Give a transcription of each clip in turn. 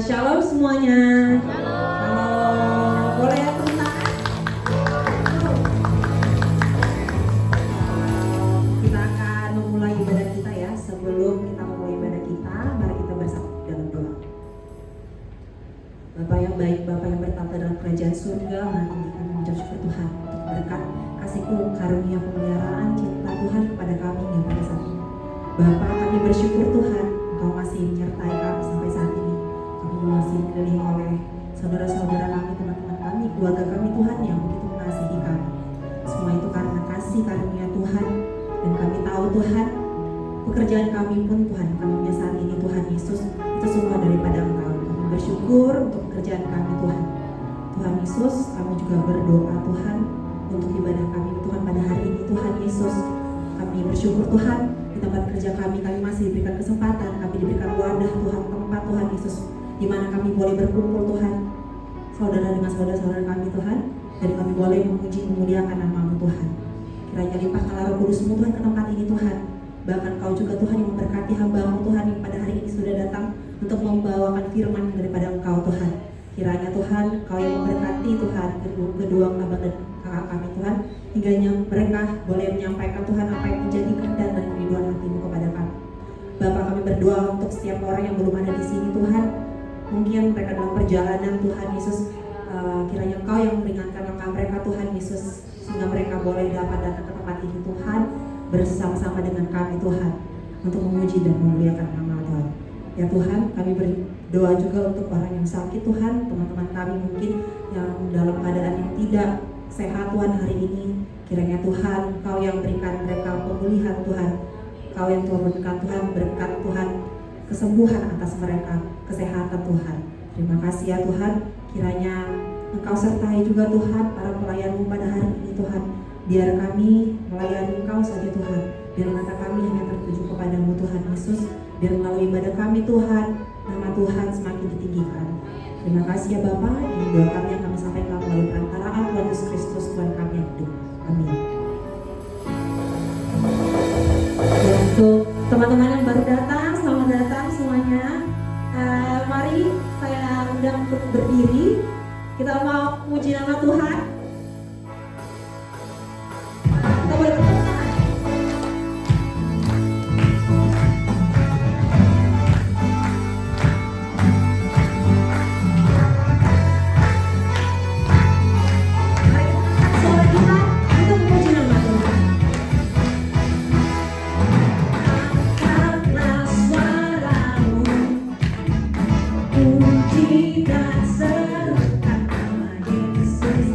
Shalom semuanya. Shalom. Boleh ya tepuk tangan? Kita akan memulai ibadah kita ya. Sebelum kita memulai ibadah kita, mari kita bersatu dalam doa. Bapa yang baik, Bapa yang bertata dalam kerajaan surga, mari kami mengucap syukur Tuhan untuk berkat kasih-Mu, karunia pemeliharaan cinta Tuhan kepada kami yang pada saat ini. Bapa, kami bersyukur Tuhan, Engkau masih menyertai kami sampai saat ini. Masih dikelilingi oleh saudara-saudara kami, teman-teman kami, keluarga kami Tuhan yang begitu mengasihi kami. Semua itu karena kasih karunia Tuhan, dan kami tahu Tuhan, pekerjaan kami pun Tuhan, kami punya saat ini Tuhan Yesus, itu semua daripada Engkau. Kami bersyukur untuk pekerjaan kami Tuhan. Tuhan Yesus, kami juga berdoa Tuhan untuk ibadah kami Tuhan pada hari ini Tuhan Yesus. Kami bersyukur Tuhan, di tempat kerja kami masih diberikan kesempatan, kami diberikan wadah Tuhan, tempat Tuhan Yesus, di mana kami boleh berkumpul Tuhan, saudara dengan saudara-saudara kami Tuhan, dan kami boleh memuji memuliakan nama-Mu Tuhan. Kiranya limpahkanlah Roh Kudus-Mu Tuhan ke tempat ini Tuhan. Bahkan Kau juga Tuhan yang memberkati hamba-Mu Tuhan yang pada hari ini sudah datang untuk membawakan firman daripada Engkau Tuhan. Kiranya Tuhan Kau yang memberkati Tuhan kedua abang dan kakak kami Tuhan, hingga mereka boleh menyampaikan Tuhan apa yang menjadi kehendak dan kerinduan hati-Mu kepada kami. Bapak, kami berdoa untuk setiap orang yang belum ada di sini Tuhan. Mungkin mereka dalam perjalanan Tuhan Yesus, kiranya Engkau yang meringankan langkah mereka Tuhan Yesus, sehingga mereka boleh dapat datang ke tempat ini Tuhan, bersama-sama dengan kami Tuhan, untuk memuji dan memuliakan nama Tuhan. Ya Tuhan, kami berdoa juga untuk orang yang sakit Tuhan, teman-teman kami mungkin yang dalam keadaan yang tidak sehat Tuhan hari ini. Kiranya Tuhan, Engkau yang berikan mereka pemulihan Tuhan, Engkau yang memberikan Tuhan berkat Tuhan, kesembuhan atas mereka, kesehatan Tuhan. Terima kasih ya Tuhan, kiranya Engkau sertai juga Tuhan para pelayan-Mu pada hari ini Tuhan. Biar kami melayani Engkau saja Tuhan, biar mata kami hanya tertuju kepadamu Tuhan Yesus. Biar melalui ibadah kami Tuhan, nama Tuhan semakin ditinggikan. Terima kasih ya Bapa, ini doa kami yang kami sampaikan melalui perantaraan Tuhan Yesus Kristus Tuhan kami yang hidup. Amin. Untuk teman-teman yang baru datang, selamat datang semuanya. Mari saya undang untuk berdiri. Kita mau puji nama Tuhan. Kita boleh tepuk tangan. Suara kita untuk memuji nama Tuhan. Angkatlah suaramu, puji dan serukan nama Yesus.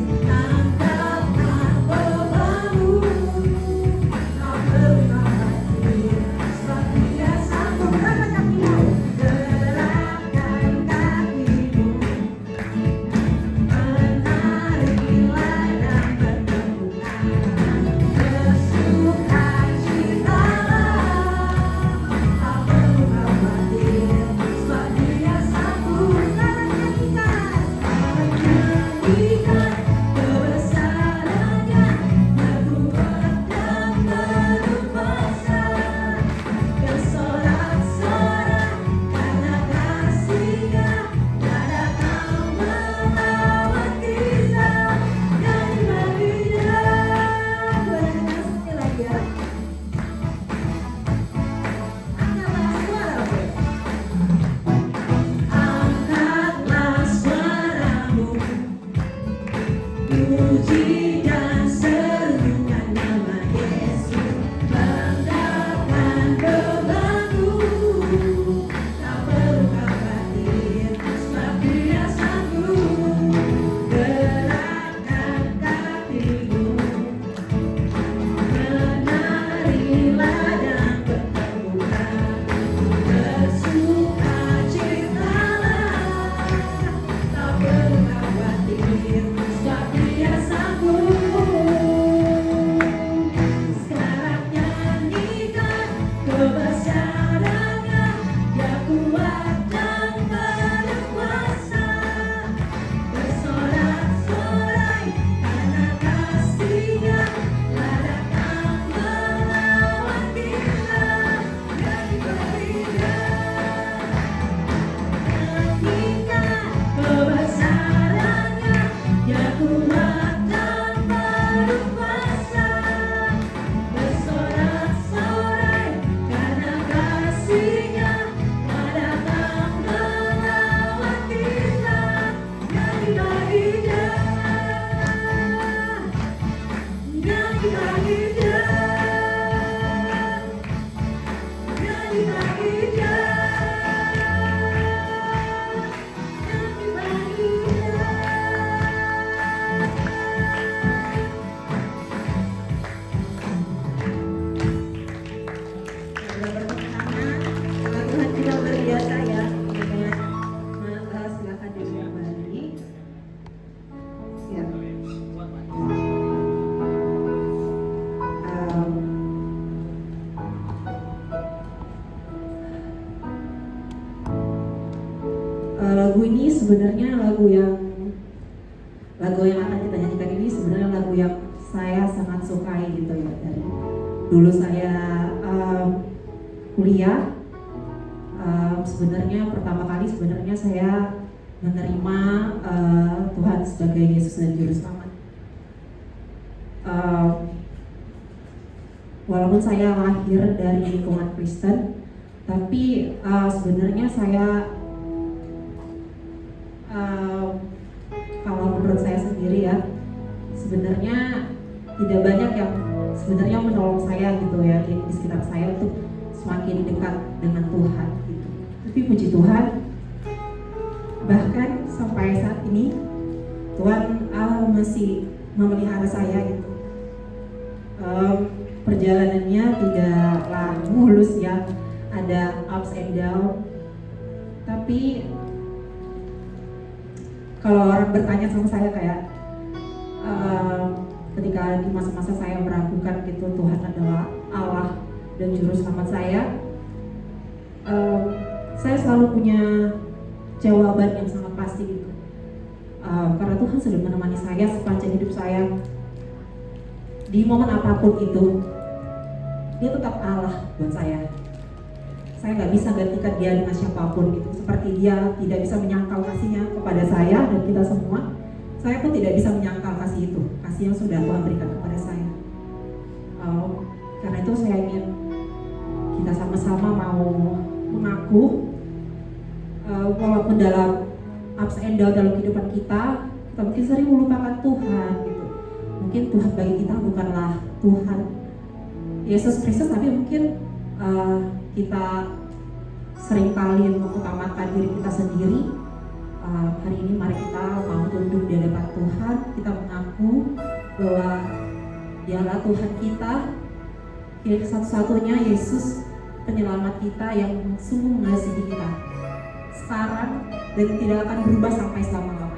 Lagu ini sebenarnya lagu yang akan kita nyanyikan ini sebenarnya lagu yang saya sangat sukai gitu ya. Dari dulu saya kuliah, sebenarnya pertama kali sebenarnya saya menerima Tuhan sebagai Yesus dan Juru Selamat. Walaupun saya lahir dari lingkungan Kristen, tapi sebenarnya saya kalau menurut saya sendiri ya, sebenarnya tidak banyak yang sebenarnya menolong saya gitu ya di sekitar saya untuk semakin dekat dengan Tuhan gitu. Tapi puji Tuhan, bahkan sampai saat ini Tuhan masih memelihara saya gitu. Perjalanannya tidaklah mulus ya, ada ups and down. Tapi kalau orang bertanya sama saya kayak ketika di masa-masa saya meragukan gitu Tuhan adalah Allah dan Juru Selamat saya selalu punya jawaban yang sangat pasti gitu. Karena Tuhan sudah menemani saya sepanjang hidup saya. Di momen apapun itu, Dia tetap Allah buat saya. Saya nggak bisa gantikan Dia dengan siapapun gitu. Seperti Dia tidak bisa menyangkal kasih-Nya kepada saya dan kita semua, saya pun tidak bisa menyangkal kasih itu, kasih yang sudah Tuhan berikan kepada saya. Karena itu saya ingin kita sama-sama mau mengaku, walaupun dalam ups and down dalam kehidupan kita mungkin sering melupakan Tuhan gitu. Mungkin Tuhan bagi kita bukanlah Tuhan Yesus Kristus, tapi mungkin kita seringkali mengutamakan diri kita sendiri. Hari ini mari kita mau tunduk di hadapan Tuhan, kita mengaku bahwa Dialah Tuhan kita, satu-satunya Yesus penyelamat kita yang sungguh mengasihi kita sekarang dan tidak akan berubah sampai selama-lamanya.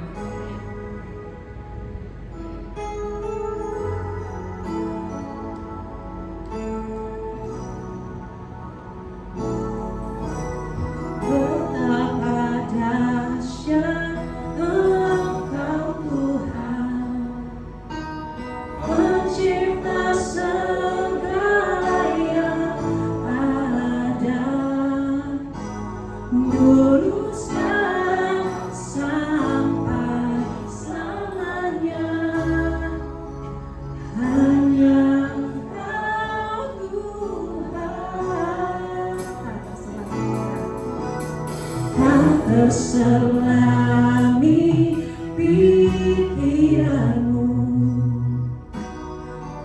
Terselami pikiranmu,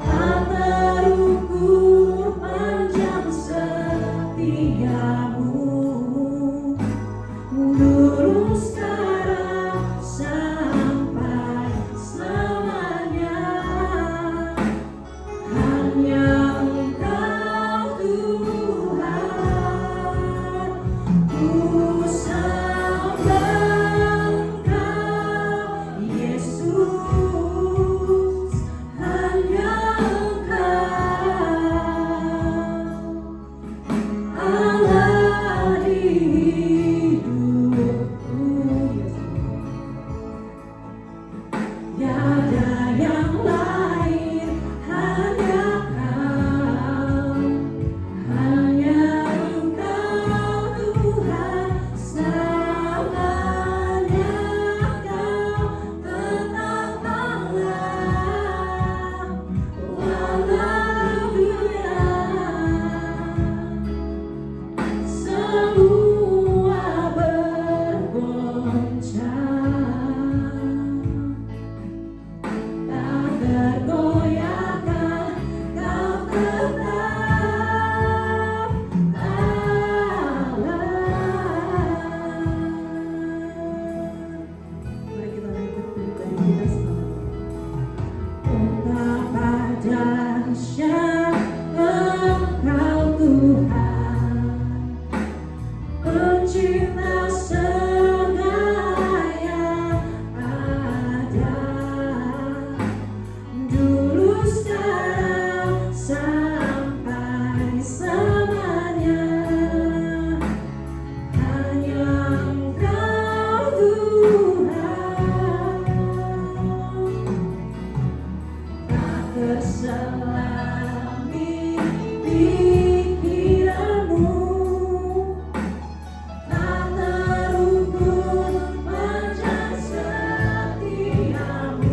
tak terukur panjang setiamu, dulu sekarang sampai selamanya. Hanya Engkau Tuhan, ku sembah. dahsyat Engkau Tuhan, pencipta segala yang ada, dulu sekarang sampai selamanya. Hanya Engkau Tuhan, tak terselami pikiranmu, tak terukur panjang setiamu,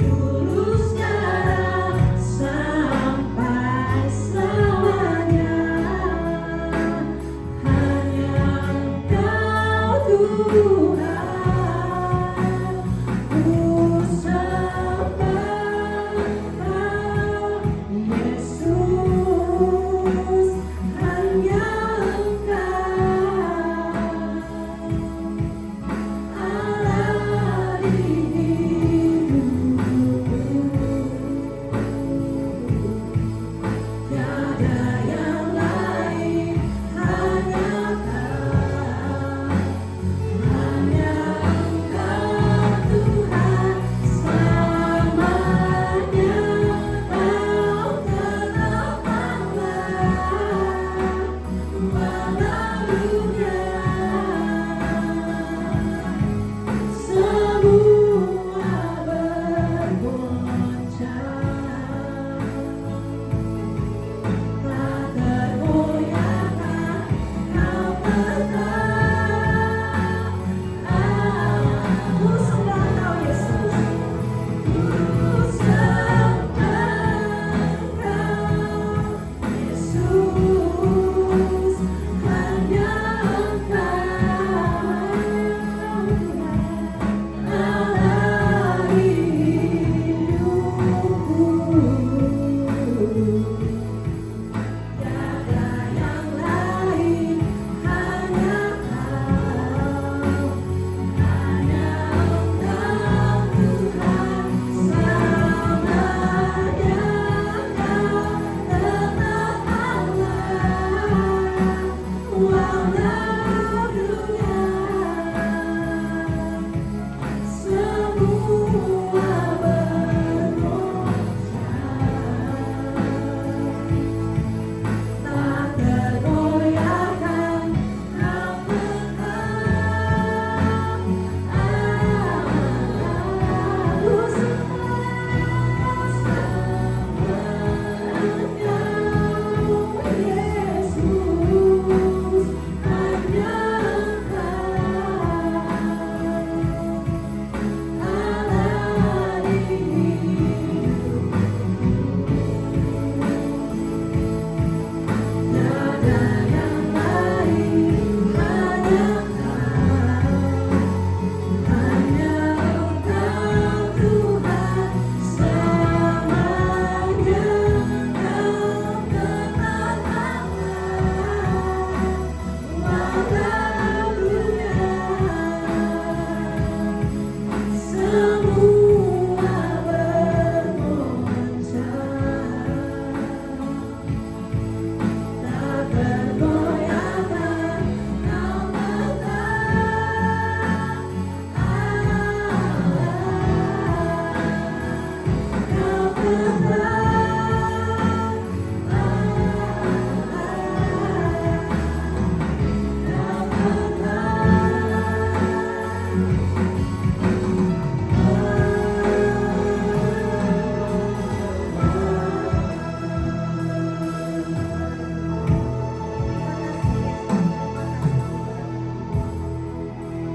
dulu sekarang sampai selamanya. Hanya Engkau Tuhan, ku sembah Engkau Yesus, hanya Engkau Allah di hidupku. Tiada yang lain, hanya Engkau Tuhan, selamanya Kau tetap Allah, melalui semua bergoncang, tak tergoyahkan Kau tetap. Ku sembah Engkau Yesus, ku sembah Engkau Yesus, hanya Engkau Allah di hidupku. Tiada yang lain, hanya Engkau, hanya Engkau Tuhan, selamanya Kau tetap Allah, walau dunia semua bergoncang, tak tergoyahkan Kau tetap Allah. Ku sembah Engkau Yesus, hanya Engkau Allah di tiada yang lain, hanya Engkau Tuhan, selamanya Kau tetap Allah, walau dunia semua bergoncang, tak tergoyahkan Kau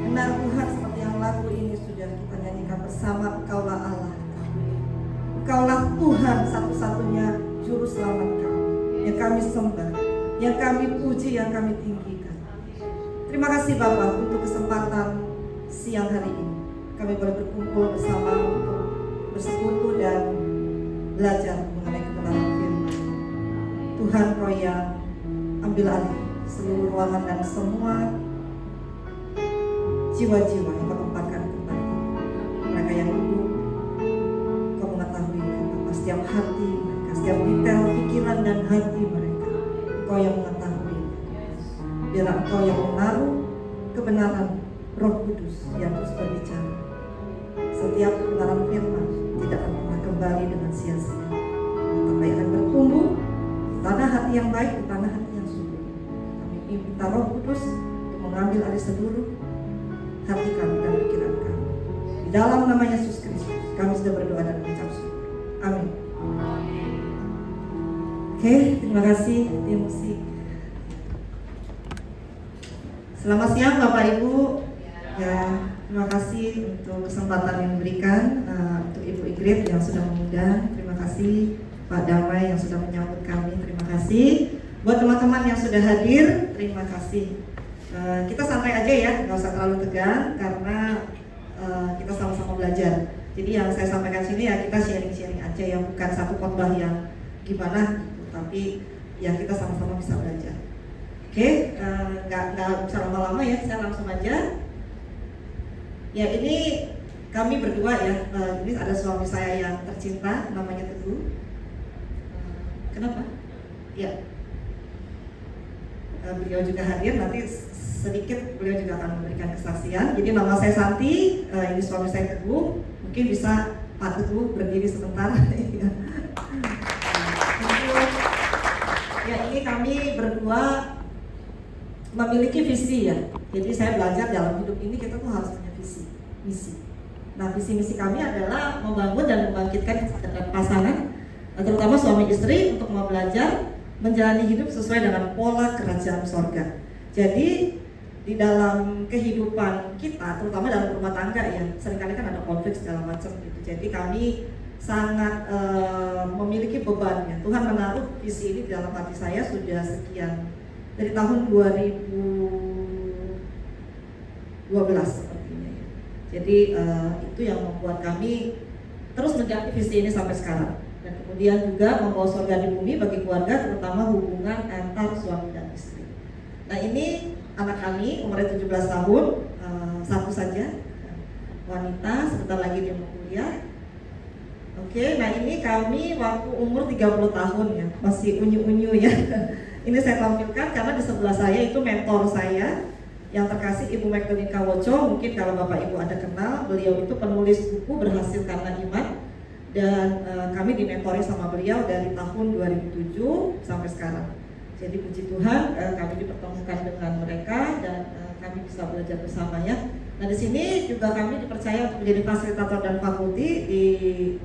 Benar Tuhan, seperti yang lagu ini sudah kita nyanyikan bersama, Engkaulah Allah kami. Engkaulah Tuhan satu-satunya juru selamat kami, yang kami sembah, yang kami puji, yang kami tinggikan. Terima kasih Bapak untuk kesempatan siang hari ini. Kami boleh berkumpul bersama untuk bersekutu dan belajar mengenai kebenaran firman. Tuhan Roh yang ambil alih seluruh ruangan dan semua jiwa-jiwa yang kau tempatkan di tempat ini. Mereka yang duduk, kau mengetahui apa pasti setiap hati mereka, setiap detail pikiran dan hati mereka. Engkau yang mengetahui. Biar Engkau yang menaruh kebenaran Roh Kudus yang terus berbicara. Setiap kebenaran firman tidak akan pernah kembali dengan sia-sia, tetapi akan bertumbuh di tanah hati yang baik, di tanah hati yang subur. Kami minta Roh Kudus untuk mengambil alih seluruh hati kami dan pikiran kami. Di dalam nama Yesus Kristus kami sudah berdoa dan mengucap syukur. Amin. Oke, terima kasih tim musik. Selamat siang Bapak Ibu. Ya, terima kasih untuk kesempatan yang diberikan untuk Ibu Ingrid yang sudah mengundang. Terima kasih Pak Damai yang sudah menyambut kami. Terima kasih buat teman-teman yang sudah hadir. Terima kasih. Kita santai aja ya, nggak usah terlalu tegang karena kita sama-sama belajar. Jadi yang saya sampaikan sini ya kita sharing-sharing aja ya, bukan satu khotbah yang gimana gitu, tapi ya kita sama-sama bisa belajar. Oke, nggak usah lama-lama ya, saya langsung aja. Ya ini kami berdua ya, ini ada suami saya yang tercinta, namanya Teguh. Kenapa? Ya, beliau juga hadir, nanti sedikit beliau juga akan memberikan kesaksian. Jadi nama saya Santi, ini suami saya Teguh. Mungkin bisa Pak Teguh berdiri sebentar. Ya ini kami berdua memiliki visi ya. Jadi saya belajar dalam hidup ini kita tuh harus punya visi, misi. Nah visi misi kami adalah membangun dan membangkitkan pasangan, terutama suami istri untuk mau belajar menjalani hidup sesuai dengan pola kerajaan sorga. Jadi di dalam kehidupan kita, terutama dalam rumah tangga ya, seringkali kan ada konflik segala macam gitu. Jadi kami sangat memiliki beban ya. Tuhan menaruh visi ini di dalam hati saya sudah sekian dari tahun 2012 sepertinya ya. Jadi itu yang membuat kami terus menjalani visi ini sampai sekarang. Dan kemudian juga membawa surga di bumi bagi keluarga, terutama hubungan antar suami dan istri. Nah ini anak kami umurnya 17 tahun, satu saja wanita, sebentar lagi dia mau kuliah. Oke, nah ini kami waktu umur 30 tahun ya, masih unyu-unyu ya. Ini saya tampilkan karena di sebelah saya itu mentor saya yang terkasih Ibu Magdalene Kawoco. Mungkin kalau Bapak Ibu ada kenal, beliau itu penulis buku Berhasil Karena Iman. Dan kami dimentori sama beliau dari tahun 2007 sampai sekarang. Jadi puji Tuhan kami dipertemukan dengan mereka dan kami bisa belajar bersama ya. Nah di sini juga kami dipercaya untuk menjadi fasilitator dan fakulti di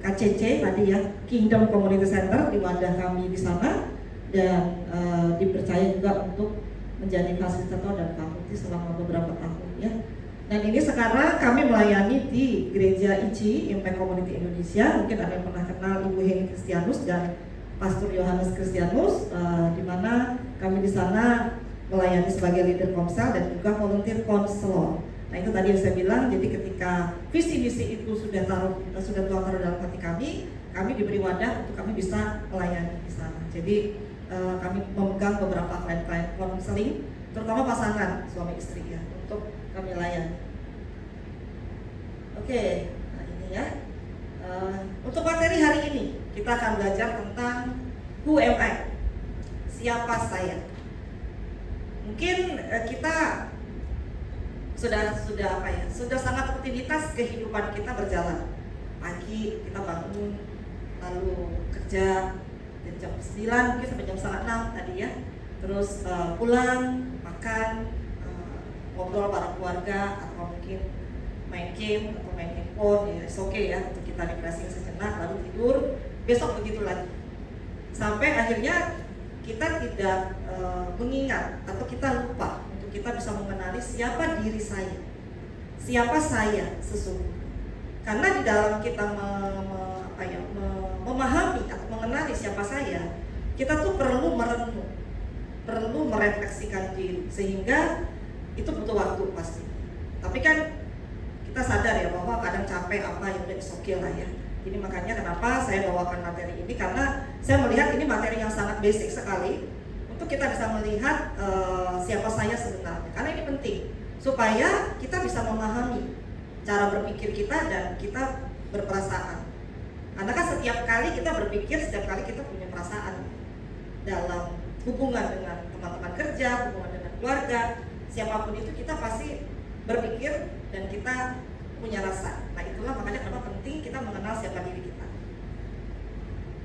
KCC tadi ya, Kingdom Community Center, di wadah kami di sana. Dan dipercaya juga untuk menjadi fasilitator dan fakulti selama beberapa tahun ya. Dan ini sekarang kami melayani di Gereja ICI Impact Community Indonesia. Mungkin ada yang pernah kenal Ibu Heni Kristianus dan Pastor Yohanes Kristianus, di mana kami di sana melayani sebagai leader komsel dan juga volunteer konselor. Nah itu tadi yang saya bilang. Jadi ketika visi misi itu sudah Tuhan taruh dalam hati kami diberi wadah untuk kami bisa melayani di sana. Jadi kami memegang beberapa klien-klien konseling, terutama pasangan suami istri ya, untuk kami layani. Oke, nah ini ya. Untuk materi hari ini kita akan belajar tentang who am I? Siapa saya? Mungkin kita sudah apa ya? Sudah sangat rutinitas kehidupan kita berjalan. Pagi kita bangun, lalu kerja dari jam 9 mungkin sampai jam 5:30 tadi ya. Terus pulang, makan, ngobrol bareng keluarga, atau mungkin main game atau main handphone ya, oke ya, untuk kita refreshing sejenak, lalu tidur, besok begitu lagi. Sampai akhirnya kita tidak mengingat atau kita lupa untuk kita bisa mengenali siapa diri saya, siapa saya sesungguhnya. Karena di dalam kita memahami atau mengenali siapa saya, kita tuh perlu merenung, perlu merefleksikan diri, sehingga itu butuh waktu pasti. Tapi kan kita sadar ya bahwa kadang capek apa ya udah oke lah ya. Jadi makanya kenapa saya bawakan materi ini, karena saya melihat ini materi yang sangat basic sekali untuk kita bisa melihat siapa saya sebenarnya. Karena ini penting supaya kita bisa memahami cara berpikir kita dan kita berperasaan. Karena kan setiap kali kita berpikir, setiap kali kita punya perasaan dalam hubungan dengan teman-teman kerja, hubungan dengan keluarga, siapapun itu kita pasti berpikir dan kita punya rasa. Nah itulah makanya kenapa penting kita mengenal siapa diri kita.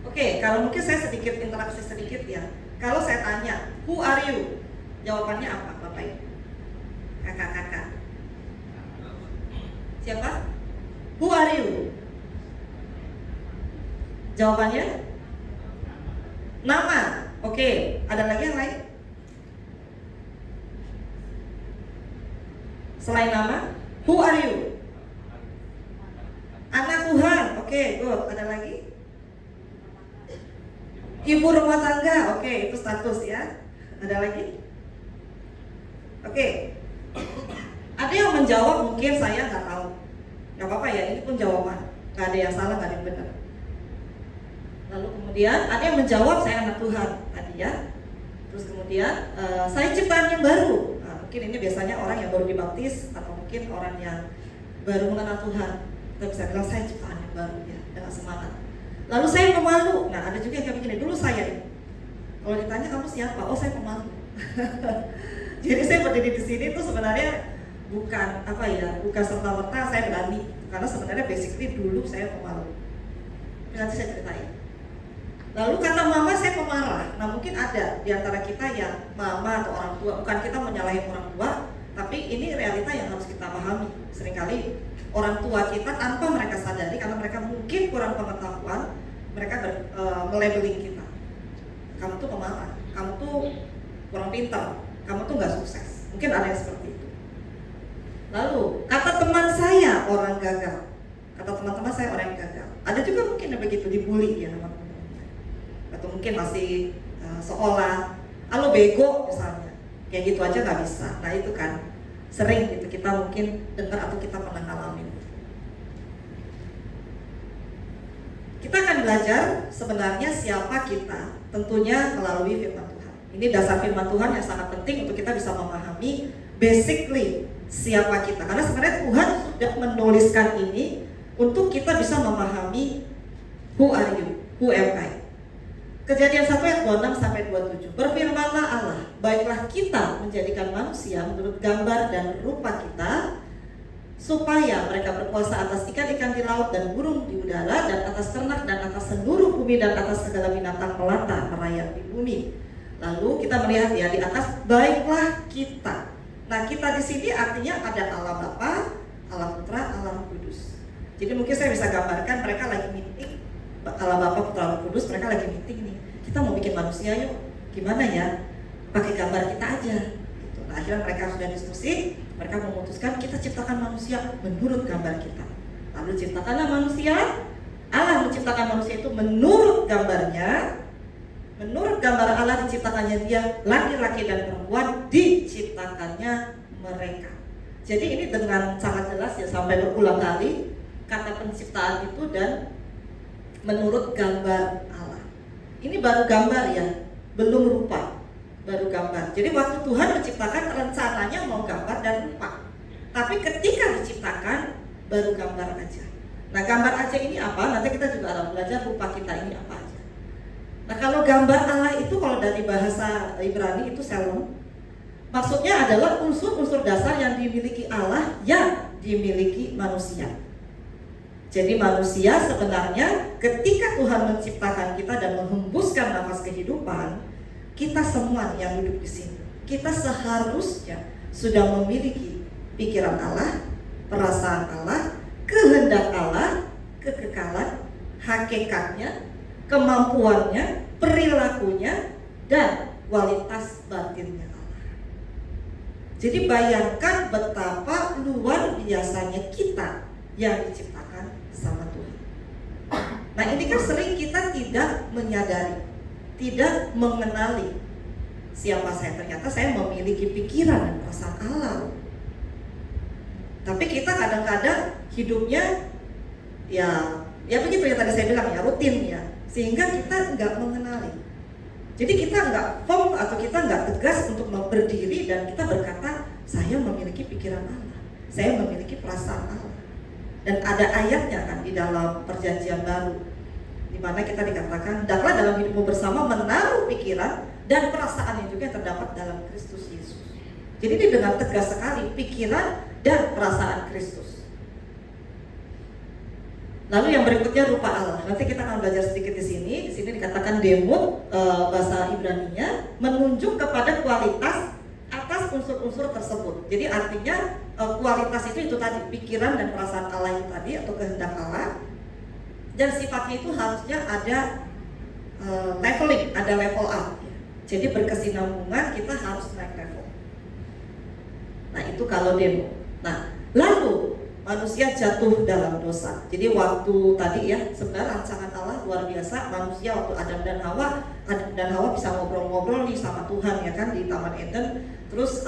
Oke, kalau mungkin saya sedikit interaksi sedikit ya. Kalau saya tanya, who are you? Jawabannya apa Bapak Ibu? Kakak-kakak. Siapa? Who are you? Jawabannya? Nama. Oke, ada lagi yang lain? Selain nama, who are you? Anak Tuhan. Oke, good. Ada lagi? Ibu rumah tangga. Oke, itu status ya. Ada lagi? Oke. Ada yang menjawab mungkin saya nggak tahu. Nggak apa-apa ya, ini pun jawaban. Nggak ada yang salah, nggak ada yang benar. Lalu kemudian ada yang menjawab saya anak Tuhan tadi ya. Terus kemudian saya ciptaan yang baru. Nah, mungkin ini biasanya orang yang baru dibaptis atau mungkin orang yang baru mengenal Tuhan. Kita bisa bilang saya ciptaan yang baru ya, dengan semangat. Lalu saya pemalu. Nah ada juga yang kayak begini. Dulu saya ini. Kalau ditanya kamu siapa? Oh saya pemalu. Jadi saya berdiri di sini tuh sebenarnya bukan apa ya, bukan serta-merta saya berani. Karena sebenarnya basically dulu saya pemalu. Nanti saya ceritain. Lalu kata mama saya pemarah. Nah mungkin ada di antara kita yang mama atau orang tua. Bukan kita menyalahi orang tua, tapi ini realita yang harus kita pahami. Seringkali orang tua kita tanpa mereka sadari, karena mereka mungkin kurang pengetahuan, mereka melabeling kita. Kamu tuh pemarah, kamu tuh kurang pintar, kamu tuh nggak sukses. Mungkin ada yang seperti itu. Lalu kata teman saya orang gagal, kata teman-teman saya orang yang gagal. Ada juga mungkin yang begitu, dibully ya teman-teman. Atau mungkin masih sekolah, halo bego misalnya, kayak gitu aja nggak bisa. Nah itu kan sering gitu kita mungkin dengar atau kita pernah ngalamin. Kita akan belajar sebenarnya siapa kita, tentunya melalui firman Tuhan. Ini dasar firman Tuhan yang sangat penting untuk kita bisa memahami basically siapa kita. Karena sebenarnya Tuhan sudah menuliskan ini untuk kita bisa memahami who are you, who am I. Kejadian 1 ayat 26 sampai 27. Berfirmanlah Allah, baiklah kita menjadikan manusia menurut gambar dan rupa kita, supaya mereka berkuasa atas ikan-ikan di laut dan burung di udara dan atas ternak dan atas seluruh bumi dan atas segala binatang melata merayap di bumi. Lalu kita melihat ya di atas, baiklah kita. Nah kita di sini artinya ada Allah Bapa, Allah Putra, Allah Roh Kudus. Jadi mungkin saya bisa gambarkan mereka lagi meeting. Allah Bapa, Putra, Roh Kudus, mereka lagi meeting nih. Kita mau bikin manusia yuk, gimana ya? Pakai gambar kita aja. Gitu. Nah, akhirnya mereka sudah diskusi, mereka memutuskan kita ciptakan manusia menurut gambar kita. Lalu ciptakanlah manusia. Allah menciptakan manusia itu menurut gambarnya. Menurut gambar Allah diciptakannya dia, laki-laki dan perempuan diciptakannya mereka. Jadi ini dengan sangat jelas ya sampai berulang kali kata penciptaan itu dan menurut gambar Allah. Ini baru gambar ya, belum rupa, baru gambar. Jadi waktu Tuhan menciptakan rencananya mau gambar dan rupa. Tapi ketika diciptakan baru gambar aja. Nah gambar aja ini apa? Nanti kita juga akan belajar rupa kita ini apa aja. Nah kalau gambar Allah itu kalau dari bahasa Ibrani itu selom, maksudnya adalah unsur-unsur dasar yang dimiliki Allah yang dimiliki manusia. Jadi manusia sebenarnya ketika Tuhan menciptakan kita dan menghembuskan nafas kehidupan, kita semua yang duduk di sini, kita seharusnya sudah memiliki pikiran Allah, perasaan Allah, kehendak Allah, kekekalan, hakikatnya, kemampuannya, perilakunya, dan kualitas batinnya Allah. Jadi bayangkan betapa luar biasanya kita yang diciptakan sama Tuhan. Nah ini kan sering kita tidak menyadari, tidak mengenali siapa saya. Ternyata saya memiliki pikiran dan perasaan Allah. Tapi kita kadang-kadang hidupnya ya begitu ya tadi saya bilang ya rutin ya, sehingga kita nggak mengenali. Jadi kita nggak firm atau kita nggak tegas untuk berdiri dan kita berkata saya memiliki pikiran Allah, saya memiliki perasaan Allah. Dan ada ayatnya kan di dalam perjanjian baru di mana kita dikatakan, hendaklah dalam hidupmu bersama menaruh pikiran dan perasaan yang juga terdapat dalam Kristus Yesus. Jadi ini dengan tegas sekali, pikiran dan perasaan Kristus. Lalu yang berikutnya rupa Allah. Nanti kita akan belajar sedikit di sini. Di sini dikatakan demut, bahasa Ibraninya menunjuk kepada kualitas atas unsur-unsur tersebut. Jadi artinya kualitas itu tadi, pikiran dan perasaan Allah itu tadi, atau kehendak Allah. Dan sifatnya itu harusnya ada leveling, ada level up. Jadi berkesinambungan, kita harus naik level. Nah itu kalau demo. Nah lalu manusia jatuh dalam dosa. Jadi waktu tadi ya, sebenarnya rancangan Allah luar biasa. Manusia waktu Adam dan Hawa bisa ngobrol-ngobrol nih sama Tuhan ya kan di Taman Eden. Terus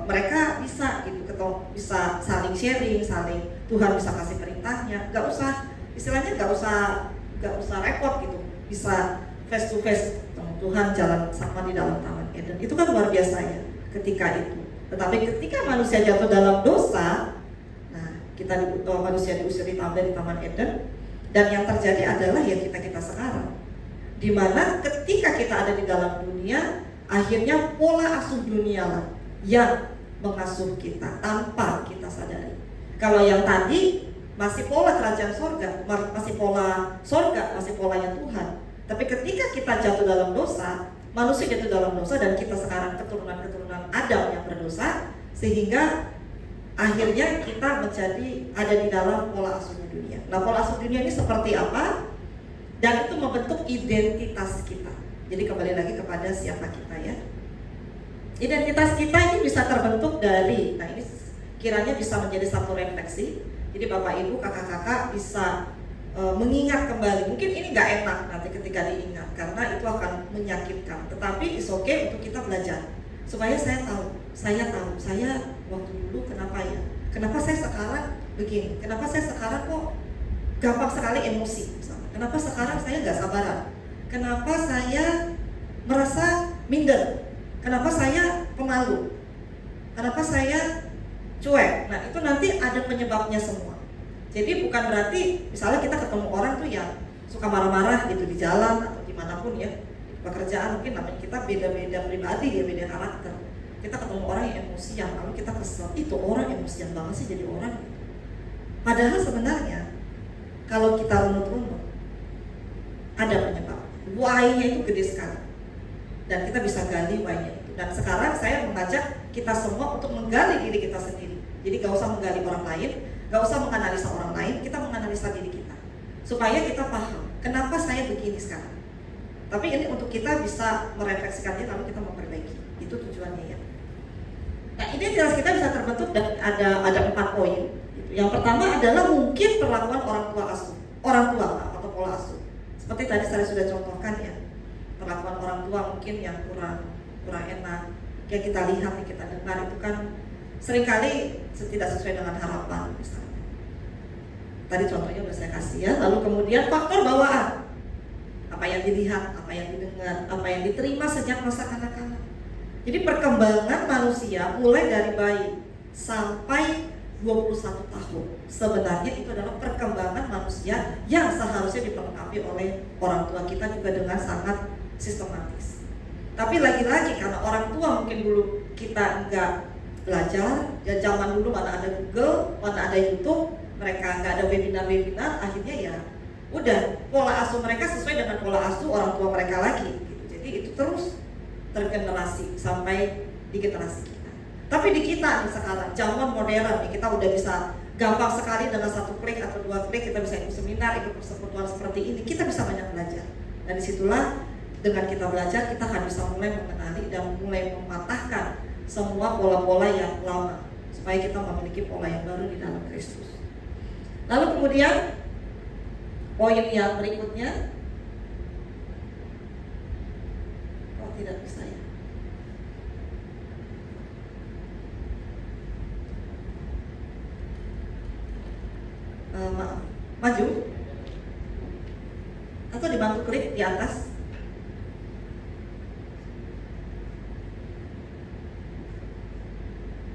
mereka bisa gitu, bisa saling sharing, Tuhan bisa kasih perintahnya. Gak usah, istilahnya gak usah repot gitu. Bisa face to face Tuhan jalan sama di dalam Taman Eden. Itu kan luar biasa ya ketika itu. Tetapi ketika manusia jatuh dalam dosa, manusia diusir dari Taman Eden, dan yang terjadi adalah ya kita sekarang, dimana ketika kita ada di dalam dunia, akhirnya pola asuh dunia lah yang mengasuh kita tanpa kita sadari. Kalau yang tadi masih pola kerajaan sorga, masih pola sorga, masih polanya Tuhan. Tapi ketika kita jatuh dalam dosa, manusia jatuh dalam dosa, dan kita sekarang keturunan Adam yang berdosa, sehingga akhirnya kita menjadi ada di dalam pola asuhnya dunia. Nah, pola asuh dunia ini seperti apa? Dan itu membentuk identitas kita. Jadi kembali lagi kepada siapa kita ya. Identitas kita ini bisa terbentuk dari, nah ini kiranya bisa menjadi satu refleksi. Jadi Bapak Ibu, kakak-kakak bisa mengingat kembali. Mungkin ini nggak enak nanti ketika diingat, karena itu akan menyakitkan. Tetapi it's okay untuk kita belajar. Supaya saya tahu saya waktu dulu kenapa ya, kenapa saya sekarang begini, kenapa saya sekarang kok gampang sekali emosi misalnya. Kenapa sekarang saya gak sabaran, kenapa saya merasa minder, kenapa saya pemalu, kenapa saya cuek. Nah itu nanti ada penyebabnya semua. Jadi bukan berarti misalnya kita ketemu orang tuh yang suka marah-marah gitu di jalan atau dimanapun ya, pekerjaan, mungkin namanya kita beda-beda pribadi ya, beda karakter. Kita ketemu orang yang emosian, lalu kita kesel, itu orang emosian banget sih jadi orang. Padahal sebenarnya kalau kita runut-runut, ada penyebab. Why-nya itu gede sekali, dan kita bisa gali why-nya itu. Dan sekarang saya mengajak kita semua untuk menggali diri kita sendiri. Jadi gak usah menggali orang lain, gak usah menganalisa orang lain, kita menganalisa diri kita, supaya kita paham kenapa saya begini sekarang. Tapi ini untuk kita bisa merefleksikannya, lalu kita memperbaiki. Itu tujuannya ya. Nah identitas kita bisa terbentuk dan ada 4 poin. Yang pertama adalah mungkin perlakuan orang tua atau pola asuh. Seperti tadi saya sudah contohkan ya, perlakuan orang tua mungkin yang kurang enak, yang kita lihat, yang kita dengar itu kan seringkali tidak sesuai dengan harapan misalnya. Tadi contohnya sudah saya kasih ya. Lalu kemudian faktor bawaan, apa yang dilihat, apa yang didengar, apa yang diterima sejak masa kanak-kanak. Jadi perkembangan manusia mulai dari bayi sampai 21 tahun, sebenarnya itu adalah perkembangan manusia yang seharusnya diperlengkapi oleh orang tua kita juga dengan sangat sistematis. Tapi lagi-lagi karena orang tua mungkin dulu kita nggak belajar, ya zaman dulu mana ada Google, mana ada YouTube, mereka nggak ada webinar, akhirnya ya udah pola asuh mereka sesuai dengan pola asuh orang tua mereka lagi gitu. Jadi itu terus tergenerasi sampai di generasi kita. Tapi di kita nih sekarang zaman modern nih, kita udah bisa gampang sekali dengan 1 klik atau 2 klik kita bisa ikut seminar, ikut persekutuan seperti ini. Kita bisa banyak belajar. Dan disitulah dengan kita belajar kita akan bisa mulai mengenali dan mulai mematahkan semua pola-pola yang lama, supaya kita memiliki pola yang baru di dalam Kristus. Lalu kemudian poin yang berikutnya, tidak bisa ya. Maaf, maju atau dibantu klik di atas.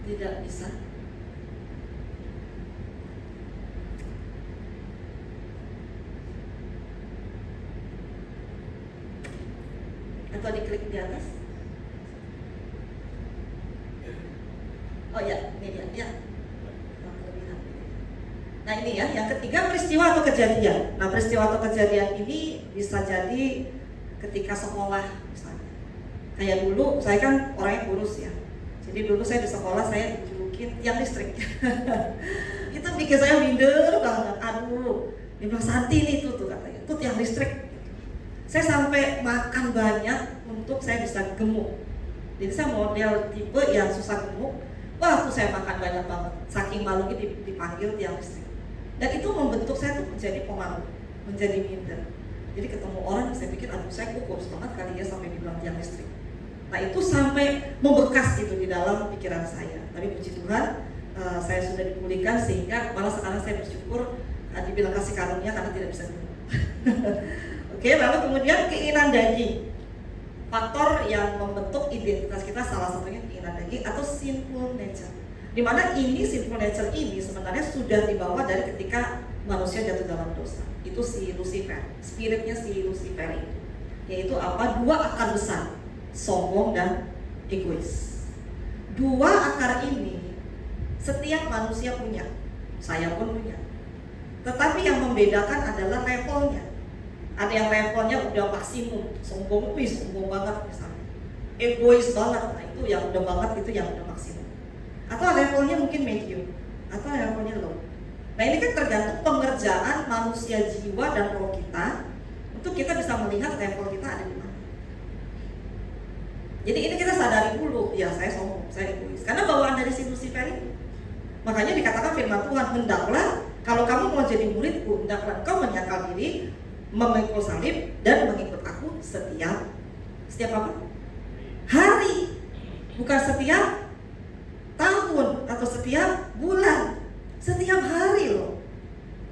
Tidak bisa. Atau diklik di atas? Oh ya, ini dia. Ya. Nah ini ya, yang ketiga peristiwa atau kejadian. Nah peristiwa atau kejadian ini bisa jadi ketika sekolah misalnya. Kayak dulu, saya kan orangnya kurus ya. Jadi dulu saya di sekolah saya dijulukin tiang listrik. Itu bikin saya minder banget. Aduh, dia bilang Santi nih tuh katanya, itu tiang listrik. Saya sampai makan banyak untuk saya bisa gemuk. Jadi saya model tipe yang susah gemuk. Wah, tuh saya makan banyak banget. Saking malunya dipanggil tiang listrik. Dan itu membentuk saya tuh menjadi pemalu, menjadi minder. Jadi ketemu orang saya pikir, aduh saya kurus banget kali ya sampai dibilang tiang listrik. Nah itu sampai membekas gitu di dalam pikiran saya. Tapi puji Tuhan, saya sudah dipulihkan sehingga malah sekarang saya bersyukur dibilang kasih karunia karena tidak bisa gemuk. Oke, lalu kemudian keinginan daging. Faktor yang membentuk identitas kita salah satunya keinginan daging atau sinful nature. Dimana ini sinful nature ini sebenarnya sudah dibawa dari ketika manusia jatuh dalam dosa. Itu si Lucifer, spiritnya si Lucifer itu. Yaitu apa? Dua akar besar, sombong dan egois. Dua akar ini setiap manusia punya, saya pun punya. Tetapi yang membedakan adalah levelnya. Ada yang levelnya udah maksimum, sombong banget misalnya, egois banget, nah itu yang udah banget, itu yang udah maksimum. Atau levelnya mungkin medium, atau levelnya low. Nah ini kan tergantung pengerjaan manusia jiwa dan roh kita, untuk kita bisa melihat level kita ada di mana. Jadi ini kita sadari dulu, ya saya sombong, saya egois, karena bawaan dari si Lucifer ini. Makanya dikatakan firman Tuhan, hendaklah kalau kamu mau jadi muridku, hendaklah kau menyangkal diri, memikul salib dan mengikut aku setiap apa? Hari, bukan setiap tahun atau setiap bulan, setiap hari loh.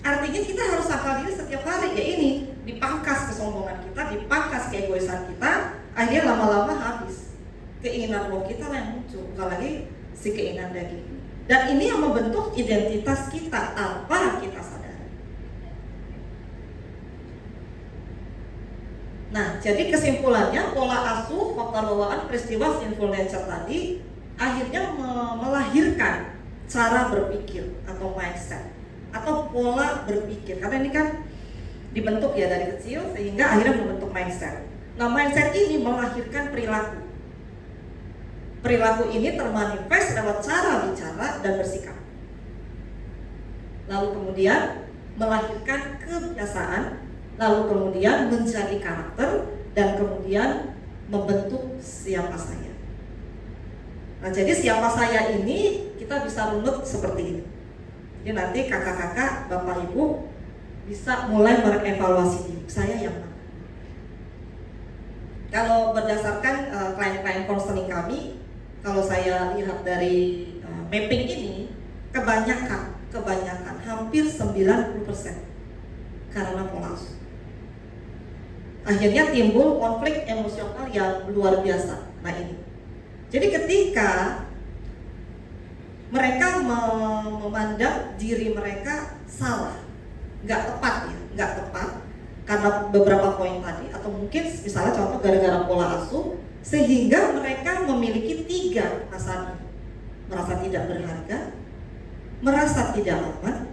Artinya kita harus sakal diri setiap hari. Ya ini dipangkas kesombongan kita, dipangkas keegoisan kita, akhirnya lama-lama habis. Keinginan roh kita lah yang muncul, bukan lagi si keinginan daging. Dan ini yang membentuk identitas kita tanpa kita sadari. Nah, jadi kesimpulannya pola asuh, faktor bawaan, peristiwa sinful nature tadi akhirnya melahirkan cara berpikir atau mindset atau pola berpikir. Karena ini kan dibentuk ya dari kecil sehingga akhirnya membentuk mindset. Nah, mindset ini melahirkan perilaku. Perilaku ini termanifest lewat cara bicara dan bersikap. Lalu kemudian melahirkan kebiasaan, lalu kemudian menjadi karakter, dan kemudian membentuk siapa saya. Nah jadi siapa saya ini kita bisa runut seperti ini. Jadi nanti kakak-kakak, bapak ibu bisa mulai mengevaluasi diri saya yang mana. Kalau berdasarkan klien-klien konseling kami, kalau saya lihat dari mapping ini, kebanyakan hampir 90% karena pola asuh. Akhirnya timbul konflik emosional yang luar biasa. Nah ini, jadi ketika mereka memandang diri mereka salah, nggak tepat ya, nggak tepat karena beberapa poin tadi, atau mungkin misalnya contoh gara-gara pola asuh, sehingga mereka memiliki 3 perasaan: merasa tidak berharga, merasa tidak aman,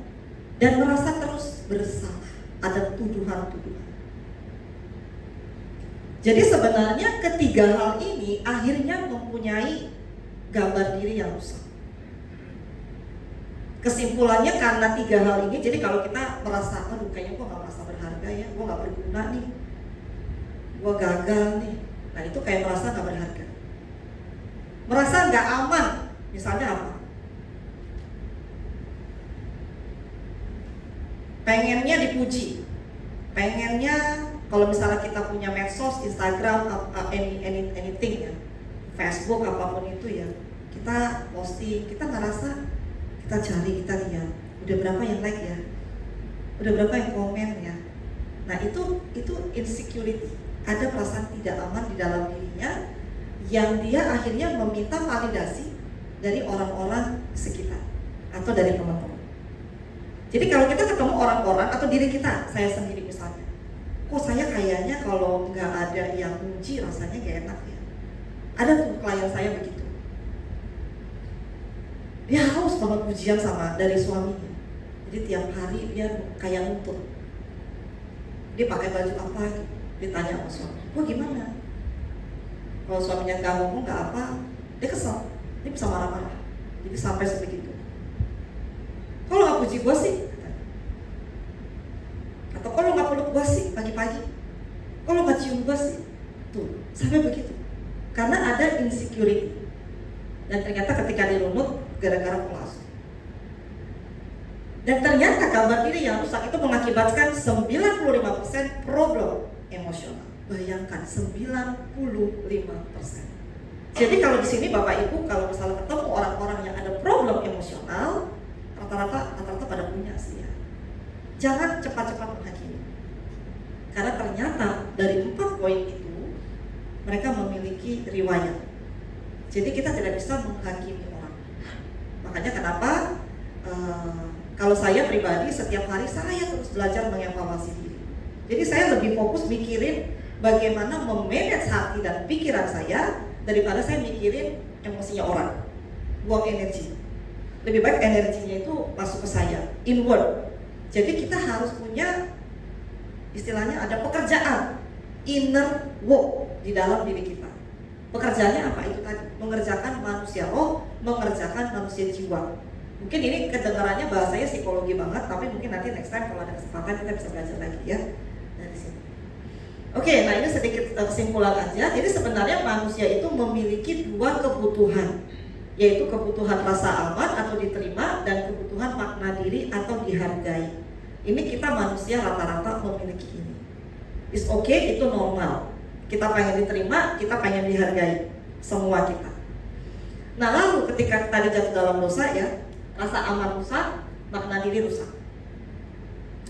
dan merasa terus bersalah. Ada tuduhan-tuduhan. Jadi sebenarnya ketiga hal ini akhirnya mempunyai gambar diri yang rusak. Kesimpulannya karena 3 hal ini, jadi kalau kita merasa, aduh kayaknya gue gak merasa berharga ya, gue gak berguna nih, gue gagal nih. Nah itu kayak merasa gak berharga. Merasa gak aman, misalnya apa? Pengennya dipuji, pengennya kalau misalnya kita punya medsos, Instagram, anything ya, Facebook apapun itu ya, kita posting, kita ngerasa, kita cari, kita lihat, udah berapa yang like ya, udah berapa yang komen ya. Nah itu insecurity, ada perasaan tidak aman di dalam dirinya, yang dia akhirnya meminta validasi dari orang-orang sekitar atau dari teman-teman. Jadi kalau kita ketemu orang-orang atau diri kita, saya sendiri misalnya, kok saya kayaknya kalau nggak ada ada yang muji rasanya gak enak ya. Ada tuh klien saya begitu. Dia haus banget pujian dari suaminya. Jadi tiap hari dia kayak nuntut. Dia pakai baju apa? Ditanya sama suami. Wah gimana? Kalau suaminya gak ngomong gak apa, dia kesel. Dia bisa marah-marah. Jadi sampai sebegitu. Kalau gak puji gue sih, atau kalau gak peluk gue sih pagi-pagi, kalau gak cium gue sih, tuh sampai begitu. Karena ada insecurity. Dan ternyata ketika dirunut gara-gara pola asuh. Dan ternyata gambar diri yang rusak itu mengakibatkan 95% problem emosional. Bayangkan 95%. Jadi kalau di sini Bapak Ibu kalau misalnya ketemu orang-orang yang ada problem emosional, rata-rata pada punya sih ya. Jangan cepat-cepat menghakimi. Karena ternyata dari 4 poin itu mereka memiliki riwayat. Jadi kita tidak bisa menghakimi orang. Makanya kenapa kalau saya pribadi setiap hari saya terus belajar mengevaluasi diri. Jadi saya lebih fokus mikirin bagaimana memanage hati dan pikiran saya daripada saya mikirin emosinya orang. Buang energi. Lebih baik energinya itu masuk ke saya, inward. Jadi kita harus punya istilahnya ada pekerjaan inner work di dalam diri kita. Pekerjaannya apa itu tadi? Mengerjakan manusia roh, mengerjakan manusia jiwa. Mungkin ini kedengarannya bahasanya psikologi banget, tapi mungkin nanti next time kalau ada kesempatan kita bisa belajar lagi ya dari sini. Oke, nah ini sedikit kesimpulan aja. Jadi sebenarnya manusia itu memiliki 2 kebutuhan, yaitu kebutuhan rasa aman atau diterima dan kebutuhan makna diri atau dihargai. Ini kita manusia rata-rata memiliki ini. It's okay, itu normal. Kita pengen diterima, kita pengen dihargai, semua kita. Nah lalu ketika tadi jatuh dalam dosa ya, rasa aman rusak, makna diri rusak.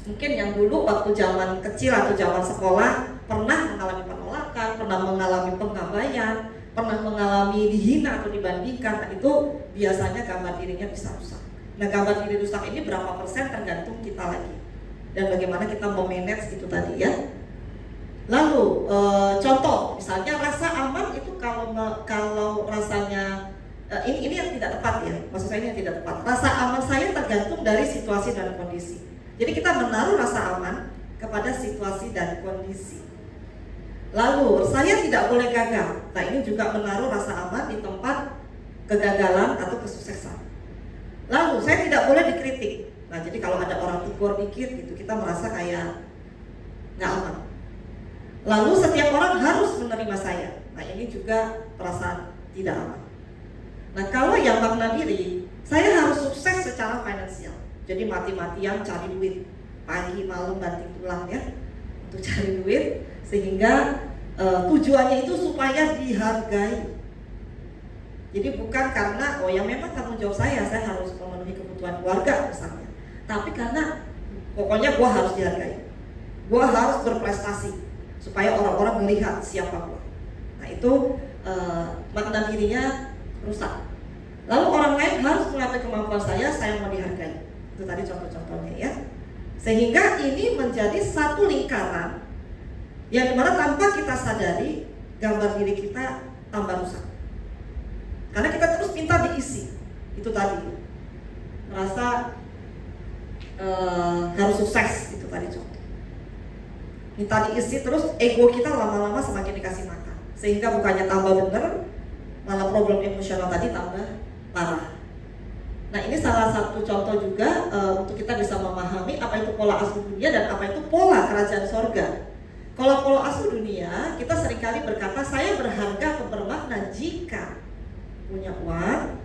Mungkin yang dulu waktu zaman kecil atau zaman sekolah pernah mengalami penolakan, pernah mengalami pengabaian, pernah mengalami dihina atau dibandingkan, nah itu biasanya gambar dirinya bisa rusak. Nah gambar diri rusak ini berapa persen tergantung kita lagi dan bagaimana kita memanage itu tadi ya. Lalu contoh misalnya rasa aman itu kalau rasanya ini yang tidak tepat ya, maksud saya ini yang tidak tepat. Rasa aman saya tergantung dari situasi dan kondisi. Jadi kita menaruh rasa aman kepada situasi dan kondisi. Lalu saya tidak boleh gagal. Nah ini juga menaruh rasa aman di tempat kegagalan atau kesuksesan. Lalu saya tidak boleh dikritik. Nah jadi kalau ada orang tegur dikit gitu kita merasa kayak nggak aman. Lalu setiap orang harus menerima saya. Nah ini juga perasaan tidak aman. Nah kalau yang makna diri, saya harus sukses secara finansial. Jadi mati-matian cari duit, pagi malam banting tulang ya untuk cari duit, sehingga tujuannya itu supaya dihargai. Jadi bukan karena oh ya memang tanggung jawab saya harus memenuhi kebutuhan keluarga misalnya, tapi karena pokoknya gua harus dihargai, gua harus berprestasi supaya orang-orang melihat siapa gua. Nah itu makna dirinya rusak. Lalu orang lain harus mengakui kemampuan saya mau dihargai. Itu tadi contoh-contohnya ya. Sehingga ini menjadi satu lingkaran yang dimana tanpa kita sadari gambar diri kita tambah rusak. Karena kita terus minta diisi. Itu tadi merasa harus sukses. Itu tadi contoh. Minta diisi terus ego kita lama-lama semakin dikasih makan. Sehingga bukannya tambah bener, malah problem emosional tadi tambah parah. Nah ini salah satu contoh juga untuk kita bisa memahami apa itu pola asuh dunia dan apa itu pola kerajaan sorga. Kalau pola asuh dunia, kita seringkali berkata saya berharga atau bermakna jika punya uang,